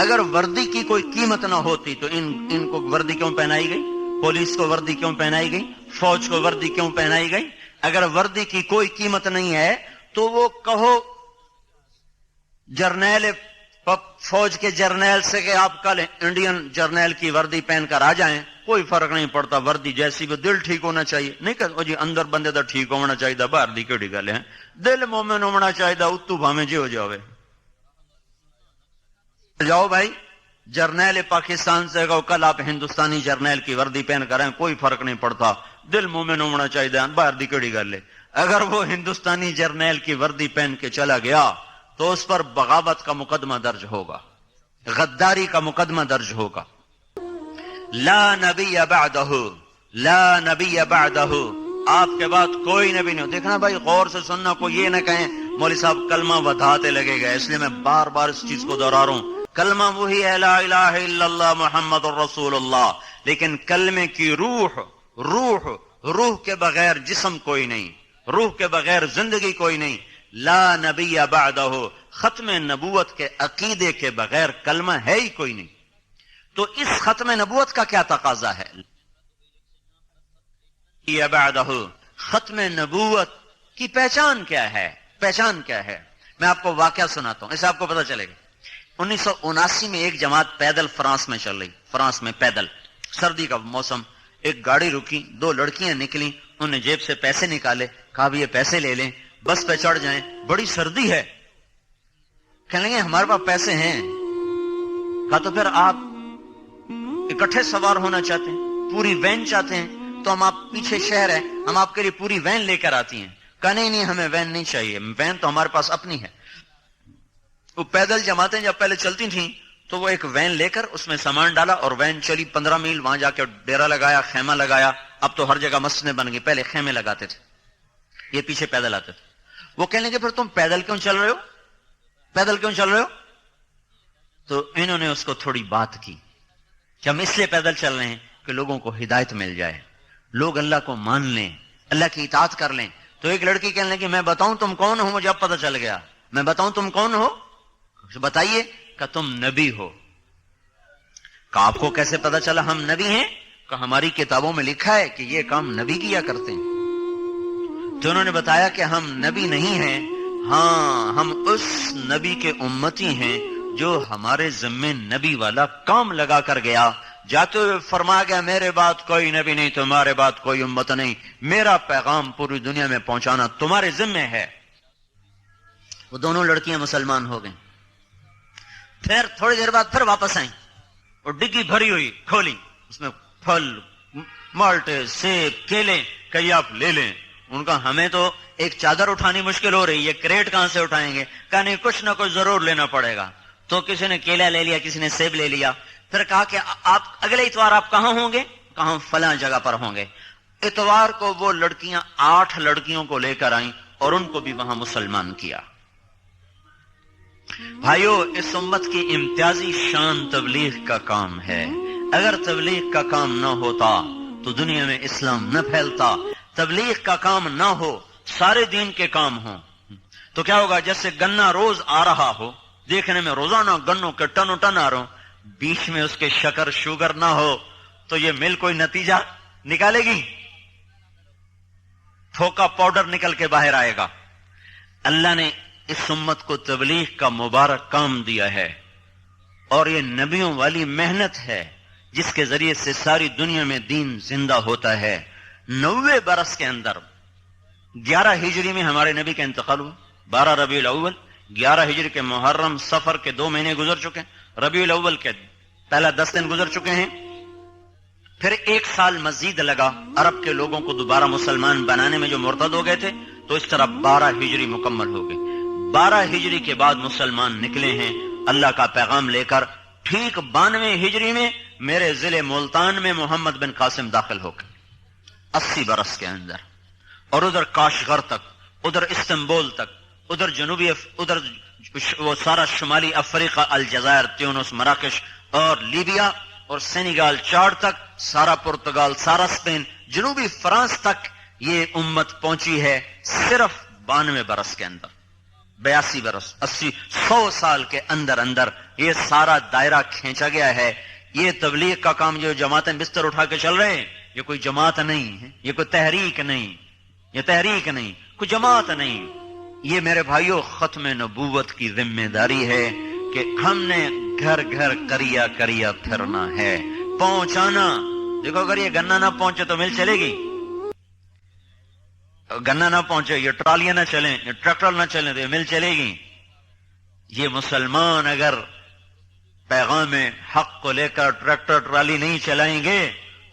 اگر وردی کی کوئی قیمت نہ ہوتی تو ان کو وردی کیوں پہنائی گئی؟ پولیس کو وردی کیوں پہنائی گئی؟ فوج کو وردی کیوں پہنائی گئی؟ اگر وردی کی کوئی قیمت نہیں ہے تو وہ کہو جرنیل فوج کے جرنیل سے کہ آپ کل انڈین جرنیل کی وردی پہن کر آ جائیں، کوئی فرق نہیں پڑتا. وردی جیسی بھی دل ٹھیک ہونا چاہیے. نہیں کہ جی اندر بندے دا ٹھیک ہونا چاہیے، باہر دی کیڑی گل ہے، دل مومن ہونا چاہیے. اتو بھاویں جی ہو جاوے. جاؤ بھائی جرنیل پاکستان سے کہو کل آپ ہندوستانی جرنیل کی وردی پہن کر آئیں، کوئی فرق نہیں پڑتا، دل مومن ہونا چاہیے، باہر دی کیڑی گل ہے. اگر وہ ہندوستانی جرنیل کی وردی پہن کے چلا گیا تو اس پر بغاوت کا مقدمہ درج ہوگا، غداری کا مقدمہ درج ہوگا. لا نبی بعدہ، لا نبی بعدہ، آپ کے بعد کوئی نبی نہیں. دیکھنا بھائی غور سے سننا، کو یہ نہ کہیں مولوی صاحب کلمہ ودھاتے لگے گا. اس لیے میں بار بار اس چیز کو دہرا رہا ہوں. کلمہ وہی ہے لا الہ الا اللہ محمد الرسول اللہ، لیکن کلمے کی روح کے بغیر جسم کوئی نہیں، روح کے بغیر زندگی کوئی نہیں. لا نبی بعدہ، ختم نبوت کے عقیدے کے بغیر کلمہ ہے ہی کوئی نہیں. تو اس ختم نبوت کا کیا تقاضا ہے؟ یا بعدہ، ختم نبوت کی پہچان کیا ہے؟ پہچان کیا ہے؟ میں آپ کو واقعہ سناتا ہوں، اسے آپ کو پتہ چلے گا۔ 1979 میں ایک جماعت پیدل فرانس میں چل رہی، فرانس میں پیدل، سردی کا موسم، ایک گاڑی رکی، 2 لڑکیاں نکلیں، انہوں نے جیب سے پیسے نکالے، کہا بھی یہ پیسے لے لیں، بس پہ چڑھ جائیں، بڑی سردی ہے۔ کہنے لگے ہمارے پاس پیسے ہیں۔ کہا تو پھر آپ اکٹھے سوار ہونا چاہتے ہیں، پوری وین چاہتے ہیں، تو ہم آپ پیچھے شہر ہے، ہم آپ کے لیے پوری وین لے کر آتی ہیں۔ کہا نہیں ہمیں وین نہیں چاہیے، وین تو ہمارے پاس اپنی ہے۔ وہ پیدل جماعتیں جب پہلے چلتی تھیں تو وہ ایک وین لے کر اس میں سامان ڈالا اور وین چلی 15 میل، وہاں جا کے ڈیرا لگایا، خیمہ لگایا۔ اب تو ہر جگہ مسجدیں بن گئی، پہلے خیمے لگاتے تھے، یہ پیچھے پیدل آتے تھے۔ وہ کہنے لگے پھر تم پیدل کیوں چل رہے ہو؟ پیدل کیوں چل رہے ہو؟ تو انہوں نے اس کو تھوڑی بات کی کہ ہم اس لیے پیدل چل رہے ہیں کہ لوگوں کو ہدایت مل جائے، لوگ اللہ کو مان لیں، اللہ کی اطاعت کر لیں۔ تو ایک لڑکی کہنے لگی میں بتاؤں تم کون ہو؟ مجھے اب پتہ چل گیا، میں بتاؤں تم کون ہو؟ بتائیے۔ کہ تم نبی ہو۔ کہ آپ کو کیسے پتہ چلا ہم نبی ہیں؟ کہ ہماری کتابوں میں لکھا ہے کہ یہ کام نبی کیا کرتے ہیں۔ تو انہوں نے بتایا کہ ہم نبی نہیں ہیں، ہاں ہم اس نبی کے امتی ہیں جو ہمارے ذمے نبی والا کام لگا کر گیا۔ جاتے ہوئے فرمایا گیا میرے بعد کوئی نبی نہیں، تمہارے بعد کوئی امت نہیں، میرا پیغام پوری دنیا میں پہنچانا تمہارے ذمے ہے۔ وہ دونوں لڑکیاں مسلمان ہو گئیں۔ پھر تھوڑی دیر بعد پھر واپس آئیں اور ڈگی بھری ہوئی کھولی، اس میں پھل، مالٹے، سیب، کیلے، کئی آپ لے لیں۔ ان کا ہمیں تو ایک چادر اٹھانی مشکل ہو رہی ہے، کریٹ کہاں سے اٹھائیں گے؟ کہا نہیں کچھ نہ کچھ ضرور لینا پڑے گا۔ تو کسی نے کیلا لے لیا، کسی نے سیب لے لیا۔ پھر کہا کہ آپ اگلے اتوار آپ کہاں ہوں گے؟ کہاں فلاں جگہ پر ہوں گے۔ اتوار کو وہ لڑکیاں 8 لڑکیوں کو لے کر آئیں اور ان کو بھی وہاں مسلمان کیا۔ بھائیو، اس امت کی امتیازی شان تبلیغ کا کام ہے۔ اگر تبلیغ کا کام نہ ہوتا تو دنیا میں اسلام نہ پھیلتا۔ تبلیغ کا کام نہ ہو، سارے دین کے کام ہوں تو کیا ہوگا؟ جیسے گنا روز آ رہا ہو، دیکھنے میں روزانہ گنوں کے ٹن ٹن آ رہے ہوں، بیچ میں اس کے شکر شوگر نہ ہو تو یہ مل کوئی نتیجہ نکالے گی؟ تھوکا پاؤڈر نکل کے باہر آئے گا۔ اللہ نے اس امت کو تبلیغ کا مبارک کام دیا ہے، اور یہ نبیوں والی محنت ہے جس کے ذریعے سے ساری دنیا میں دین زندہ ہوتا ہے۔ 90 برس کے اندر 11 ہجری میں ہمارے نبی کا انتقال ہوا، 12 ربیع الاول، 11 ہجری کے محرم صفر کے 2 مہینے گزر چکے ہیں، ربیع الاول کے پہلا 10 دن گزر چکے ہیں۔ پھر 1 سال مزید لگا عرب کے لوگوں کو دوبارہ مسلمان بنانے میں جو مرتد ہو گئے تھے، تو اس طرح 12 ہجری مکمل ہو گئی۔ 12 ہجری کے بعد مسلمان نکلے ہیں اللہ کا پیغام لے کر۔ ٹھیک 92 ہجری میں میرے ضلع ملتان میں محمد بن قاسم داخل ہو گئے، 80 برس کے اندر، اور ادھر کاشغر تک، ادھر استنبول تک، ادھر جنوبی ادھر وہ سارا شمالی افریقہ، الجزائر، تیونس، مراکش اور لیبیا اور سینیگال، چاڈ تک، سارا پرتگال، سارا اسپین، جنوبی فرانس تک یہ امت پہنچی ہے صرف 92 برس کے اندر۔ 82 برس، 80، 100 سال کے اندر اندر یہ سارا دائرہ کھینچا گیا ہے۔ یہ تبلیغ کا کام جو جماعتیں بستر اٹھا کے چل رہے ہیں، یہ کوئی جماعت نہیں ہے، یہ کوئی تحریک نہیں، یہ تحریک نہیں، کوئی جماعت نہیں، یہ میرے بھائیوں ختم نبوت کی ذمہ داری ہے کہ ہم نے گھر گھر کریا کریا پھرنا ہے، پہنچانا۔ دیکھو اگر یہ گنا نہ پہنچے تو مل چلے گی؟ گنا نہ پہنچے، یہ ٹرالیاں نہ چلیں، یہ ٹریکٹر نہ چلیں تو یہ مل چلے گی؟ یہ مسلمان اگر پیغام حق کو لے کر ٹریکٹر ٹرالی نہیں چلائیں گے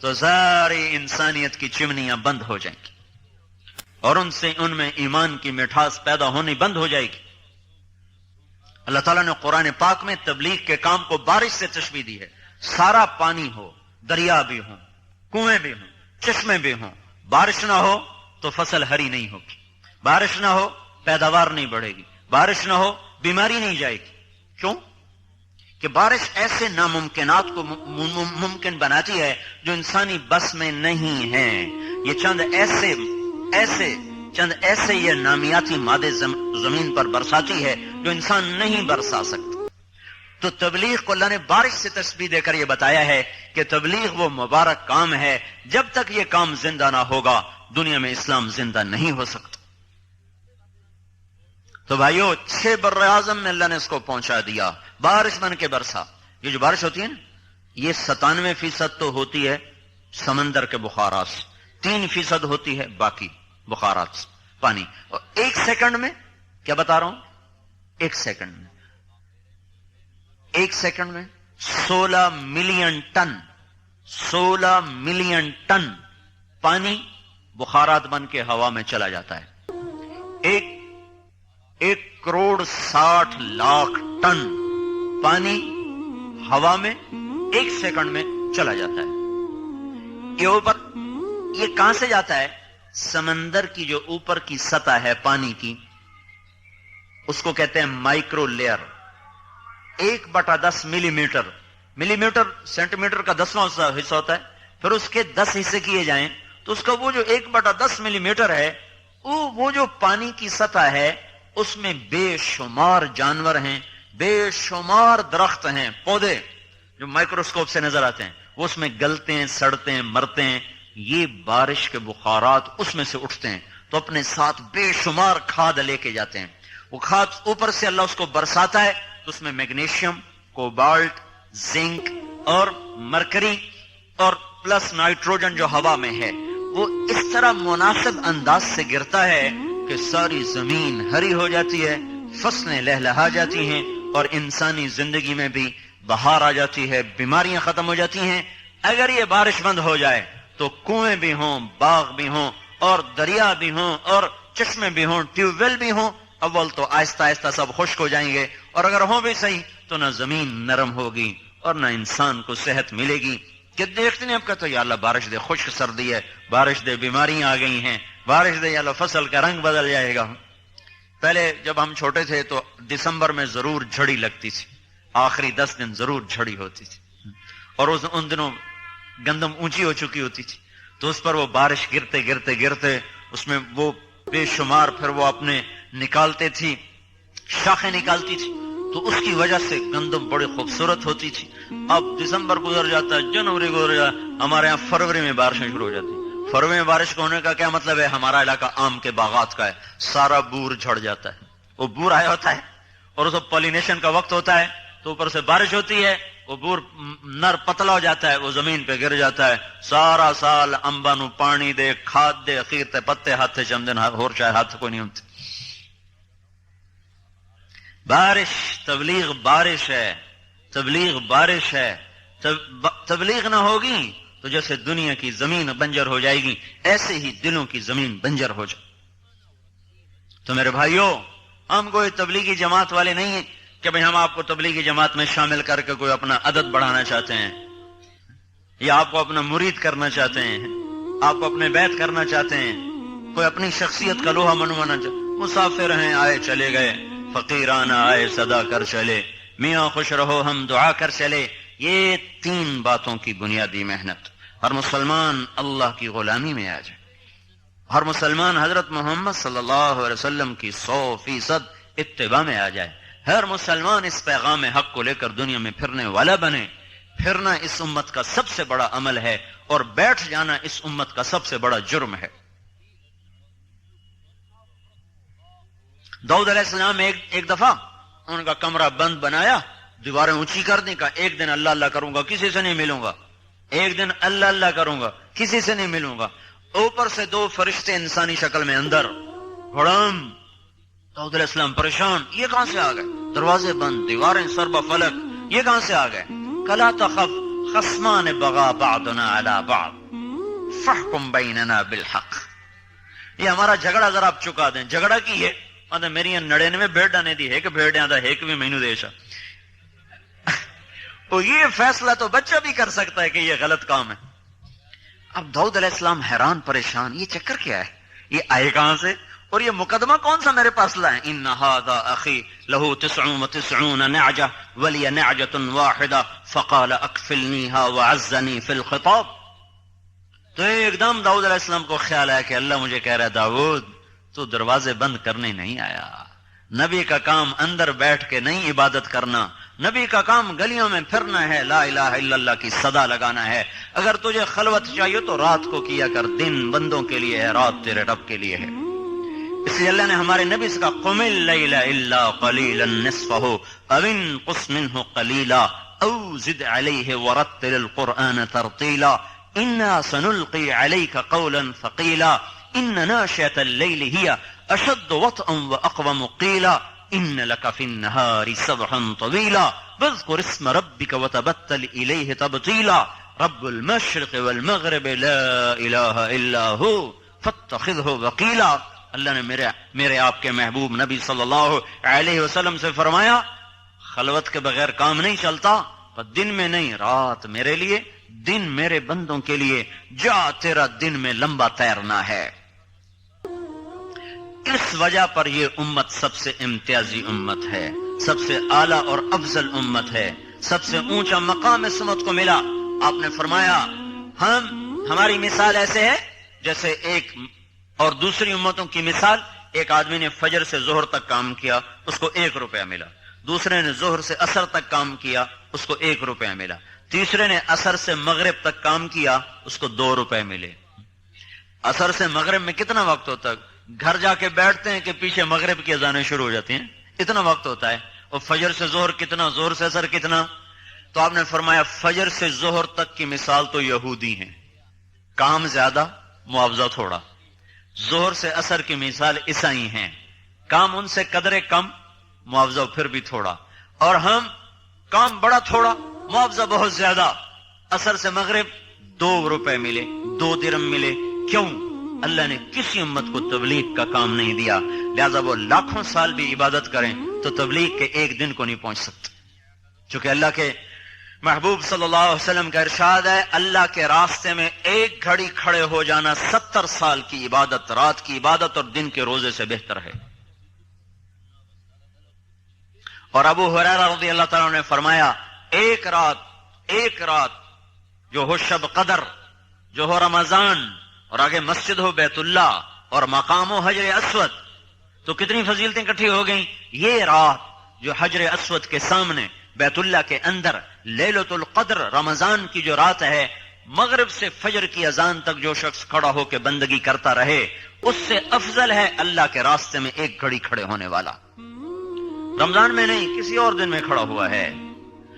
تو ساری انسانیت کی چمنیاں بند ہو جائیں گی، اور ان میں ایمان کی مٹھاس پیدا ہونی بند ہو جائے گی۔ اللہ تعالیٰ نے قرآن پاک میں تبلیغ کے کام کو بارش سے تشبیہ دی ہے۔ سارا پانی ہو، دریا بھی ہوں، کنویں بھی ہوں، چشمے بھی ہوں، بارش نہ ہو تو فصل ہری نہیں ہوگی، بارش نہ ہو پیداوار نہیں بڑھے گی، بارش نہ ہو بیماری نہیں جائے گی۔ کیوں؟ کہ بارش ایسے ناممکنات کو ممکن بناتی ہے جو انسانی بس میں نہیں ہے۔ یہ چند ایسے یہ نامیاتی مادے زمین پر برساتی ہے جو انسان نہیں برسا سکتا۔ تو تبلیغ کو اللہ نے بارش سے تشبیہ دے کر یہ بتایا ہے کہ تبلیغ وہ مبارک کام ہے، جب تک یہ کام زندہ نہ ہوگا دنیا میں اسلام زندہ نہیں ہو سکتا۔ تو بھائیو 6 بر اعظم میں اللہ نے اس کو پہنچا دیا، بارش بن کے برسا۔ یہ جو بارش ہوتی ہے نا، یہ 97% تو ہوتی ہے سمندر کے بخارات سے، 3% ہوتی ہے باقی بخارات سے پانی، اور 1 سیکنڈ میں، کیا بتا رہا ہوں، 1 سیکنڈ میں 16 ملین ٹن پانی بخارات بن کے ہوا میں چلا جاتا ہے۔ 1,60,00,000 ٹن پانی ہوا میں 1 سیکنڈ میں چلا جاتا ہے۔ یہ کہاں سے جاتا ہے؟ سمندر کی جو اوپر کی سطح ہے پانی کی، اس کو کہتے ہیں مائکرو لیئر۔ 1/10 ملی میٹر سینٹی میٹر کا 10واں حصہ ہوتا ہے، پھر اس کے 10 حصے کیے جائیں تو اس کا وہ جو 1/10 ملی میٹر ہے، وہ جو پانی کی سطح ہے اس میں بے شمار جانور ہیں، بے شمار درخت ہیں، پودے جو مائکروسکوپ سے نظر آتے ہیں، وہ اس میں گلتے ہیں، سڑتے ہیں، مرتے ہیں۔ یہ بارش کے بخارات اس میں سے اٹھتے ہیں تو اپنے ساتھ بے شمار کھاد لے کے جاتے ہیں۔ وہ کھاد اوپر سے اللہ اس کو برساتا ہے تو اس میں میگنیشیم، کوبالٹ، زنک اور مرکری اور پلس نائٹروجن جو ہوا میں ہے، وہ اس طرح مناسب انداز سے گرتا ہے کہ ساری زمین ہری ہو جاتی ہے، فصلیں لہلہا جاتی ہیں، اور انسانی زندگی میں بھی بہار آ جاتی ہے، بیماریاں ختم ہو جاتی ہیں۔ اگر یہ بارش بند ہو جائے تو کنویں بھی ہوں، باغ بھی ہوں، اور دریا بھی ہوں، اور چشمے بھی ہوں، ٹیوب ویل بھی ہوں، اول تو آہستہ آہستہ سب خشک ہو جائیں گے، اور اگر ہوں بھی صحیح تو نہ زمین نرم ہوگی اور نہ انسان کو صحت ملے گی۔ کہ دیکھتے ہیں اب کہتے یا اللہ بارش دے، خشک سردی ہے، بارش دے، بیماریاں آ گئی ہیں، بارش دے یا اللہ فصل کا رنگ بدل جائے گا۔ پہلے جب ہم چھوٹے تھے تو دسمبر میں ضرور جھڑی لگتی تھی، آخری 10 دن ضرور جھڑی ہوتی تھی، اور ان دنوں گندم اونچی ہو چکی ہوتی تھی تو اس پر وہ بارش گرتے گرتے گرتے اس میں وہ بے شمار پھر وہ اپنے نکالتے تھی، شاخیں نکالتی تھی، تو اس کی وجہ سے گندم بڑی خوبصورت ہوتی تھی۔ اب دسمبر گزر جاتا ہے، جنوری گزر جاتا ہے، ہمارے ہاں فروری میں بارشیں شروع ہو جاتی ہیں۔ فروری میں بارش کا ہونے کا کیا مطلب ہے؟ ہمارا علاقہ آم کے باغات کا ہے، سارا بور جھڑ جاتا ہے، وہ بور آیا ہوتا ہے اور اس پولینیشن کا وقت ہوتا ہے تو اوپر سے بارش ہوتی ہے، وہ بور نر پتلا ہو جاتا ہے، وہ زمین پہ گر جاتا ہے، سارا سال انبا نو پانی دے، کھاد دے، اخیر تے پتے ہاتھ چمدن ہور چاہے ہاتھ کوئی نہیں ہوتی۔ بارش، تبلیغ بارش ہے، تبلیغ بارش ہے۔ تبلیغ نہ ہوگی تو جیسے دنیا کی زمین بنجر ہو جائے گی، ایسے ہی دلوں کی زمین بنجر ہو جائے۔ تو میرے بھائیوں، ہم کوئی تبلیغی جماعت والے نہیں ہیں کہ بھئی ہم آپ کو تبلیغی جماعت میں شامل کر کے کوئی اپنا عدد بڑھانا چاہتے ہیں، یا آپ کو اپنا مرید کرنا چاہتے ہیں، آپ کو اپنے بیعت کرنا چاہتے ہیں، کوئی اپنی شخصیت کا لوہا منوانا چاہتے ہیں۔ مسافر ہیں، آئے چلے گئے، فقیرانہ آئے صدا کر چلے، میاں خوش رہو ہم دعا کر چلے۔ یہ 3 باتوں کی بنیادی محنت، ہر مسلمان اللہ کی غلامی میں آ جائے، ہر مسلمان حضرت محمد صلی اللہ علیہ وسلم کی 100% اتباع میں آ جائے، ہر مسلمان اس پیغام حق کو لے کر دنیا میں پھرنے والا بنے۔ پھرنا اس امت کا سب سے بڑا عمل ہے، اور بیٹھ جانا اس امت کا سب سے بڑا جرم ہے۔ داؤد علیہ السلام ایک دفعہ ان کا کمرہ بند بنایا، دیواریں اونچی کر دیں، کہا ایک دن اللہ اللہ کروں گا، کسی سے نہیں ملوں گا، ایک دن اللہ اللہ کروں گا، کسی سے نہیں ملوں گا۔ اوپر سے 2 فرشتے انسانی شکل میں اندر، ہڑم۔ داؤد علیہ السلام پریشان، یہ کہاں سے آ گئے؟ دروازے بند، دیواریں سربا فلک، یہ کہاں سے آ گئے؟ کلا تخف خصمان بغا بعضنا علی بعض فاحکم بیننا بالحق۔ یہ ہمارا جھگڑا ذرا آپ چکا دیں۔ جھگڑا کی ہے میری 99 بھیڈاں نے دی، ایک بھیڈیاں دا ایک بھی مینو دیشا۔ اور یہ فیصلہ تو بچہ بھی کر سکتا ہے کہ یہ غلط کام ہے۔ اب داؤد علیہ السلام حیران پریشان، یہ چکر کیا ہے، یہ آئے کہاں سے، اور یہ مقدمہ کون سا میرے پاس لائے؟ ان ھذا اخی لہ 99 نعجہ ولی نعجۃ واحدہ فقال اکفلنیھا وعزنی فی الخطاب۔ تو ایک دم داؤد علیہ السلام کو خیال آیا کہ اللہ مجھے کہہ رہا ہے داؤد تو دروازے بند کرنے نہیں آیا، نبی کا کام اندر بیٹھ کے نہیں عبادت کرنا، نبی کا کام گلیوں میں پھرنا ہے، لا الہ الا اللہ کی صدا لگانا ہے۔ اگر تجھے خلوت چاہیے تو رات کو کیا کر، دن بندوں کے لیے ہے، رات تیرے رب کے لیے ہے۔ اس لیے اللہ نے ہمارے نبی سے کہا قم اللیل الا قلیلا نصفہ او انقص منہ قلیلا او زد علیہ ورتل القرآن ترتیلا انا سنلقی علیک قولا ثقیلا ان ناشئة اللیل ہی اشد وطئا واقوم قیلا ان لک فی النہار سبحا طویلا واذکر اسم ربک وتبتل الیہ تبتیلا رب المشرق والمغرب لا الہ الا ہو فاتخذہ وکیلا۔ اللہ نے میرے آپ کے محبوب نبی صلی اللہ علیہ وسلم سے فرمایا خلوت کے بغیر کام نہیں چلتا، پر دن میں نہیں، رات میرے لیے، دن میرے بندوں کے لیے، جا تیرا دن میں لمبا تیرنا ہے۔ اس وجہ پر یہ امت سب سے امتیازی امت ہے، سب سے اعلیٰ اور افضل امت ہے، سب سے اونچا مقام اس امت کو ملا۔ آپ نے فرمایا ہماری مثال ایسے ہے جیسے ایک اور دوسری امتوں کی مثال، ایک آدمی نے فجر سے ظہر تک کام کیا، اس کو 1 روپیہ ملا، دوسرے نے ظہر سے عصر تک کام کیا، اس کو 1 روپیہ ملا، تیسرے نے عصر سے مغرب تک کام کیا، اس کو 2 روپے ملے۔ عصر سے مغرب میں کتنا وقت ہوتا ہے؟ گھر جا کے بیٹھتے ہیں کہ پیچھے مغرب کی اذانیں شروع ہو جاتی ہیں، اتنا وقت ہوتا ہے۔ اور فجر سے ظہر کتنا، ظہر سے عصر کتنا؟ تو آپ نے فرمایا فجر سے ظہر تک کی مثال تو یہودی ہیں، کام زیادہ معاوضہ تھوڑا۔ ظہر سے عصر کی مثال عیسائی ہیں، کام ان سے قدرے کم، معاوضہ پھر بھی تھوڑا، اور ہم کام بڑا تھوڑا، معاوضہ بہت زیادہ۔ عصر سے مغرب 2 روپے ملے، 2 درہم ملے۔ کیوں؟ اللہ نے کسی امت کو تبلیغ کا کام نہیں دیا، لہذا وہ لاکھوں سال بھی عبادت کریں تو تبلیغ کے ایک دن کو نہیں پہنچ سکتے، چونکہ اللہ کے محبوب صلی اللہ علیہ وسلم کا ارشاد ہے اللہ کے راستے میں 1 گھڑی کھڑے ہو جانا 70 سال کی عبادت، رات کی عبادت اور دن کے روزے سے بہتر ہے۔ اور ابو ہریرہ رضی اللہ تعالیٰ نے فرمایا ایک رات جو ہو شب قدر، جو ہو رمضان، اور آگے مسجد ہو بیت اللہ اور مقام ہو حجر اسود، تو کتنی فضیلتیں اکٹھی ہو گئیں۔ یہ رات جو حجر اسود کے سامنے بیت اللہ کے اندر لیلۃ القدر رمضان کی جو رات ہے، مغرب سے فجر کی اذان تک جو شخص کھڑا ہو کے بندگی کرتا رہے اس سے افضل ہے اللہ کے راستے میں 1 گھڑی کھڑے ہونے والا۔ رمضان میں نہیں، کسی اور دن میں کھڑا ہوا ہے۔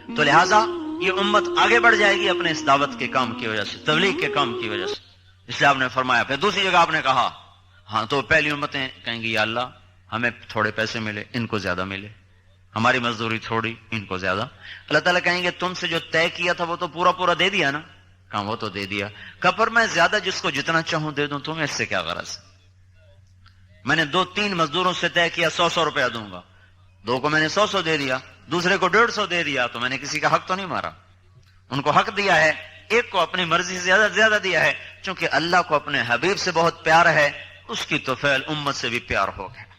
تو لہٰذا یہ امت آگے بڑھ جائے گی اپنے اس دعوت کے کام کی وجہ سے، تبلیغ کے کام کی وجہ سے۔ اس لیے آپ نے فرمایا، پھر دوسری جگہ آپ نے کہا ہاں تو پہلی امتیں کہیں گی یا اللہ ہمیں تھوڑے پیسے ملے، ان کو زیادہ ملے، ہماری مزدوری تھوڑی، ان کو زیادہ۔ اللہ تعالیٰ کہیں گے تم سے جو طے کیا تھا وہ تو پورا دے دیا نا؟ کہا وہ تو دے دیا۔ کہا پر میں زیادہ جس کو جتنا چاہوں دے دوں، تمہیں اس سے کیا غرض؟ میں نے 2-3 مزدوروں سے طے کیا 100 روپیہ دوں گا، 2 کو میں نے 100 دے دیا، دوسرے کو 150 دے دیا، تو میں نے کسی کا حق تو نہیں مارا، ان کو حق دیا ہے، ایک کو اپنی مرضی سے زیادہ دیا ہے، چونکہ اللہ کو اپنے حبیب سے بہت پیار ہے، اس کی تو فعل امت سے بھی پیار ہو گیا۔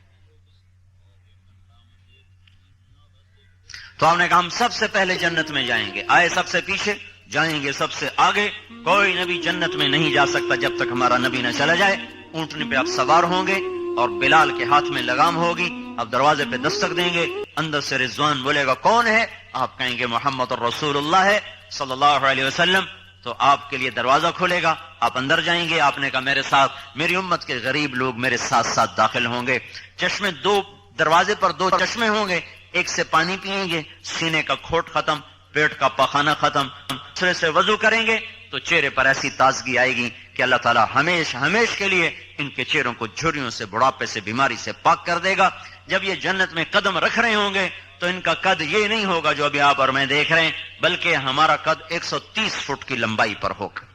تو ہم نے کہا ہم سب سے پہلے جنت میں جائیں گے، آئے سب سے پیچھے، جائیں گے سب سے آگے۔ کوئی نبی جنت میں نہیں جا سکتا جب تک ہمارا نبی نہ چلا جائے۔ اونٹنی پہ آپ سوار ہوں گے اور بلال کے ہاتھ میں لگام ہوگی، آپ دروازے پہ دستک دیں گے، اندر سے رضوان بولے گا کون ہے؟ آپ کہیں گے محمد رسول اللہ ہے صلی اللہ علیہ وسلم، تو آپ کے لیے دروازہ کھلے گا، آپ اندر جائیں گے۔ آپ نے کہا میرے ساتھ میری امت کے غریب لوگ میرے ساتھ ساتھ داخل ہوں گے۔ چشمے 2 دروازے پر 2 چشمے ہوں گے، ایک سے پانی پیئیں گے، سینے کا کھوٹ ختم، پیٹ کا پخانہ ختم، دوسرے سے وضو کریں گے تو چہرے پر ایسی تازگی آئے گی کہ اللہ تعالیٰ ہمیش کے لیے ان کے چہروں کو جھریوں سے، بڑھاپے سے، بیماری سے پاک کر دے گا۔ جب یہ جنت میں قدم رکھ رہے ہوں گے تو ان کا قد یہ نہیں ہوگا جو ابھی آپ اور میں دیکھ رہے ہیں، بلکہ ہمارا قد 130 فٹ کی لمبائی پر ہوگا۔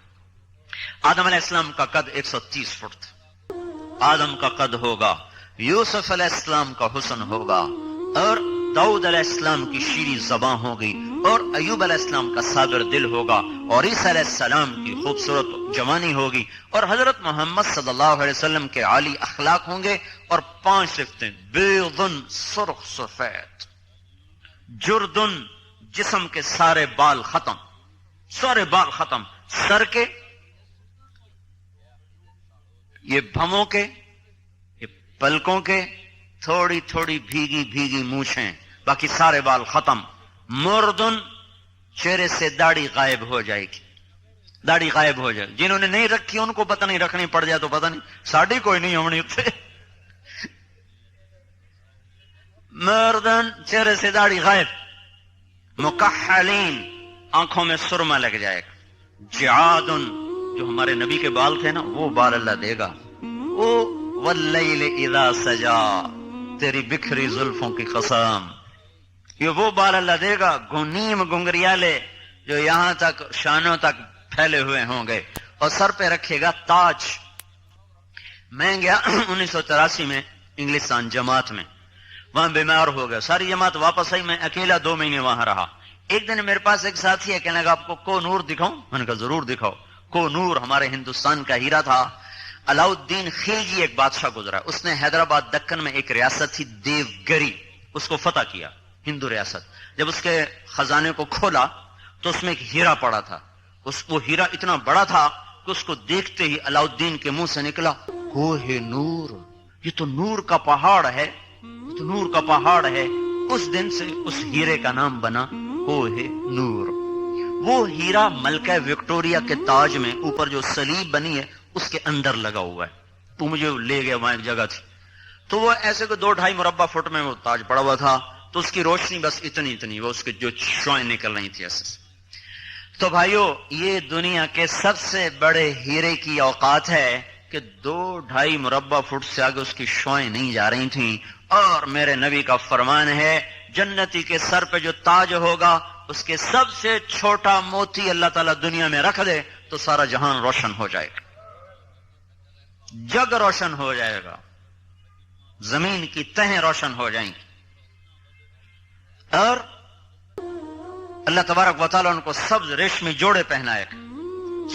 آدم علیہ السلام کا قد 130 فٹ تھا، آدم کا قد ہوگا، یوسف علیہ السلام کا حسن ہوگا، اور داؤد علیہ السلام کی شیریں زباں ہوگی، اور ایوب علیہ السلام کا صابر دل ہوگا، اور عیسیٰ علیہ السلام کی خوبصورت جوانی ہوگی، اور حضرت محمد صلی اللہ علیہ وسلم کے عالی اخلاق ہوں گے، اور 5 صفتیں، بیضن سرخ سفید، جردن جسم کے سارے بال ختم، سر کے، یہ بھموں کے، یہ پلکوں کے، تھوڑی بھیگی مونچھیں، باقی سارے بال ختم، مردن چہرے سے داڑھی غائب ہو جائے گی، داڑھی غائب ہو جائے. جنہوں نے نہیں رکھی ان کو پتہ نہیں، رکھنی پڑ جائے تو پتہ نہیں، ساڑھی کوئی نہیں ہونی اتنے. مردن چہرے سے داڑھی غائب، مکحلین آنکھوں میں سرما لگ جائے گا، جعادن جو ہمارے نبی کے بال تھے نا وہ بال اللہ دے گا. وہ واللیل اذا سجا، تیری بکھری زلفوں کی قسم، یہ وہ بال اللہ دے گا گنیم گنگریالے جو یہاں تک شانوں تک پھیلے ہوئے ہوں گے، اور سر پہ رکھے گا تاج. میں گیا 1983 میں انگلستان جماعت میں، وہاں بیمار ہو گیا، ساری جماعت واپس آئی، میں اکیلا 2 مہینے وہاں رہا. ایک دن میرے پاس ایک ساتھی ہے، کہنے لگا آپ کو کو نور دکھاؤں؟ میں نے کہا ضرور دکھاؤ. کو نور ہمارے ہندوستان کا ہیرا تھا. علاؤالدین خلجی ایک بادشاہ گزرا، اس نے حیدرآباد دکن میں ایک ریاست تھی دیوگری، اس کو فتح کیا، ہندو ریاست. جب اس کے خزانے کو کھولا تو اس میں ایک ہیرا پڑا تھا. وہ ہیرا اتنا بڑا تھا کہ اس کو دیکھتے ہی علاؤالدین کے منہ سے نکلا کوہ نور، یہ تو نور کا پہاڑ ہے، یہ تو نور کا پہاڑ ہے. اس دن سے اس ہیرے کا نام بنا کوہ نور. وہ ہیرا ملکہ وکٹوریا کے تاج میں اوپر جو صلیب بنی ہے اس کے اندر لگا ہوا ہے. تو مجھے لے گیا، وہاں ایک جگہ تھی تو وہ ایسے کو 2-2.5 مربع فٹ میں وہ تاج پڑا ہوا تھا، تو اس کی روشنی بس اتنی وہ اس کے جو شعائیں نکل رہی تھی ایسے. تو بھائیو یہ دنیا کے سب سے بڑے ہیرے کی اوقات ہے کہ 2-2.5 مربع فٹ سے آگے اس کی شعائیں نہیں جا رہی تھیں. اور میرے نبی کا فرمان ہے جنتی کے سر پہ جو تاج ہوگا اس کے سب سے چھوٹا موتی اللہ تعالیٰ دنیا میں رکھ دے تو سارا جہان روشن ہو جائے گا، جگ روشن ہو جائے گا، زمین کی تہیں روشن ہو جائیں گی. اور اللہ تبارک و تعالیٰ ان کو سبز ریشمی جوڑے پہنائے گا،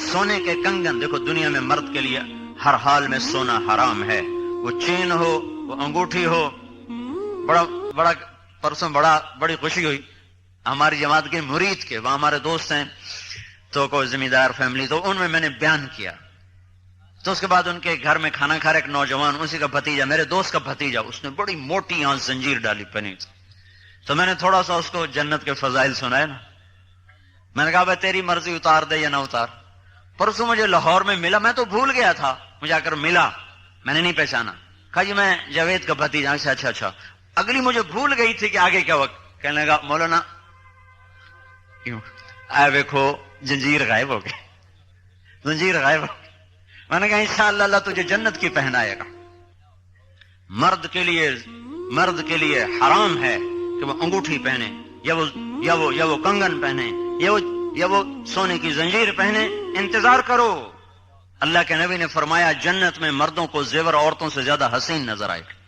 سونے کے کنگن. دیکھو دنیا میں مرد کے لیے ہر حال میں سونا حرام ہے، وہ چین ہو، وہ انگوٹھی ہو. بڑا پرسوں بڑی خوشی ہوئی ہماری جماعت کے مرید کے، وہاں ہمارے دوست ہیں تو کوئی ذمہ دار فیملی، تو ان میں نے بیان کیا. تو اس کے بعد ان کے گھر میں کھانا کھا رہا ایک نوجوان، اسی کا بھتیجا، میرے دوست کا بھتیجا، اس نے بڑی موٹی یہاں زنجیر ڈالی پہنی تھی. تو میں نے تھوڑا سا اس کو جنت کے فضائل سنائے نا. میں نے کہا بھائی تیری مرضی، اتار دے یا نہ اتار. پرسوں مجھے لاہور میں ملا، میں تو بھول گیا تھا، مجھے آ کر ملا، میں نے نہیں پہچانا. کہا جی میں جاوید کا بھتیجا. اچھا. اگلی مجھے بھول گئی تھی کہ آگے کیا وقت. کہنے لگا مولانا کیوں دیکھو زنجیر غائب ہو گئی، زنجیر غائب ہو گئی. میں نے کہا انشاءاللہ اللہ تجھے جنت کی پہنائے گا. مرد کے لیے حرام ہے کہ وہ انگوٹھی پہنے یا وہ کنگن پہنے یا وہ سونے کی زنجیر پہنے. انتظار کرو. اللہ کے نبی نے فرمایا جنت میں مردوں کو زیور عورتوں سے زیادہ حسین نظر آئے گا.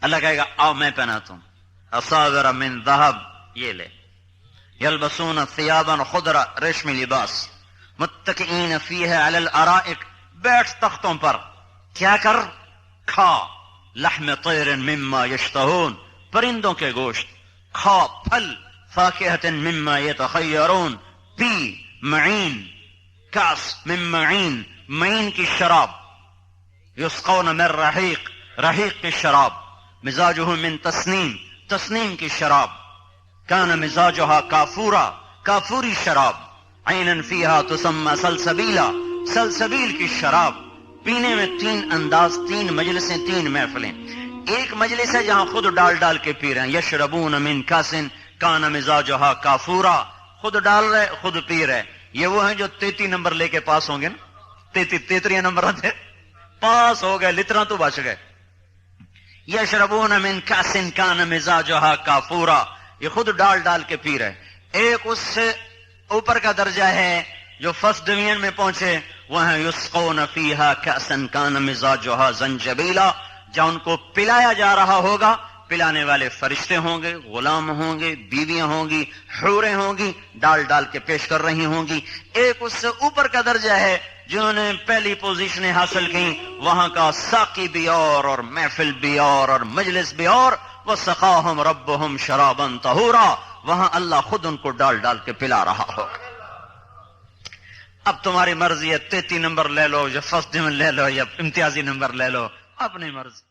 اللہ کہے گا آؤ میں پہناتا ہوں. اصابر من ذهب، یہ لے. یلبسون ثیابا خضرا، ریشمی لباس. متکئین فیہ علی الارائک، بیٹھ تختوں پر. کیا کر؟ کھا. لحم طیر مما یشتہون، پرندوں کے گوشت. کھا پھل. فاکہۃ مما یتخیرون، پی. معین، کاس من معین، معین کی شراب. یسقون من رحیق، رحیق کی شراب. مزاجہ من تسنیم، تسنیم کی شراب. کان مزاجہا کافورا، کافوری شراب. عینا فیہا تسمى سلسبیلا، سلسبیل کی شراب. پینے میں 3 انداز، 3 مجلسیں، 3 محفلیں. ایک مجلس ہے جہاں خود ڈال کے پی رہے ہیں. یشربون من کاسن کان مزاجہا کافورا، خود ڈال رہے خود پی رہے. یہ وہ ہیں جو 33 نمبر لے کے پاس ہوں گے نا، 33 نمبر تھے، پاس ہو گئے، لترا تو بچ گئے. یشربون من کاسن کان مزاجہا کافورا، یہ خود ڈال کے پی رہے. ایک اس سے اوپر کا درجہ ہے جو فرسٹ ڈویژن میں پہنچے، وہ ہیں یسقون فیہا کاسن کان مزاجہا زنجبیلا، جہاں ان کو پلایا جا رہا ہوگا. پلانے والے فرشتے ہوں گے، غلام ہوں گے، بیویاں ہوں گی، حوریں ہوں گی، ڈال کے پیش کر رہی ہوں گی. ایک اس سے اوپر کا درجہ ہے جنہوں نے پہلی پوزیشنیں حاصل کی، وہاں کا ساقی بھی اور محفل بھی اور مجلس بھی اور. وَسَقَاهُمْ رَبُّهُمْ شَرَابًا طَهُورًا، وہاں اللہ خود ان کو ڈال کے پلا رہا ہوگا. اب تمہاری مرضی ہے، 33 نمبر لے لو یا فرسٹ ڈویژن لے لو یا امتیازی نمبر لے لو، اپنی مرضی.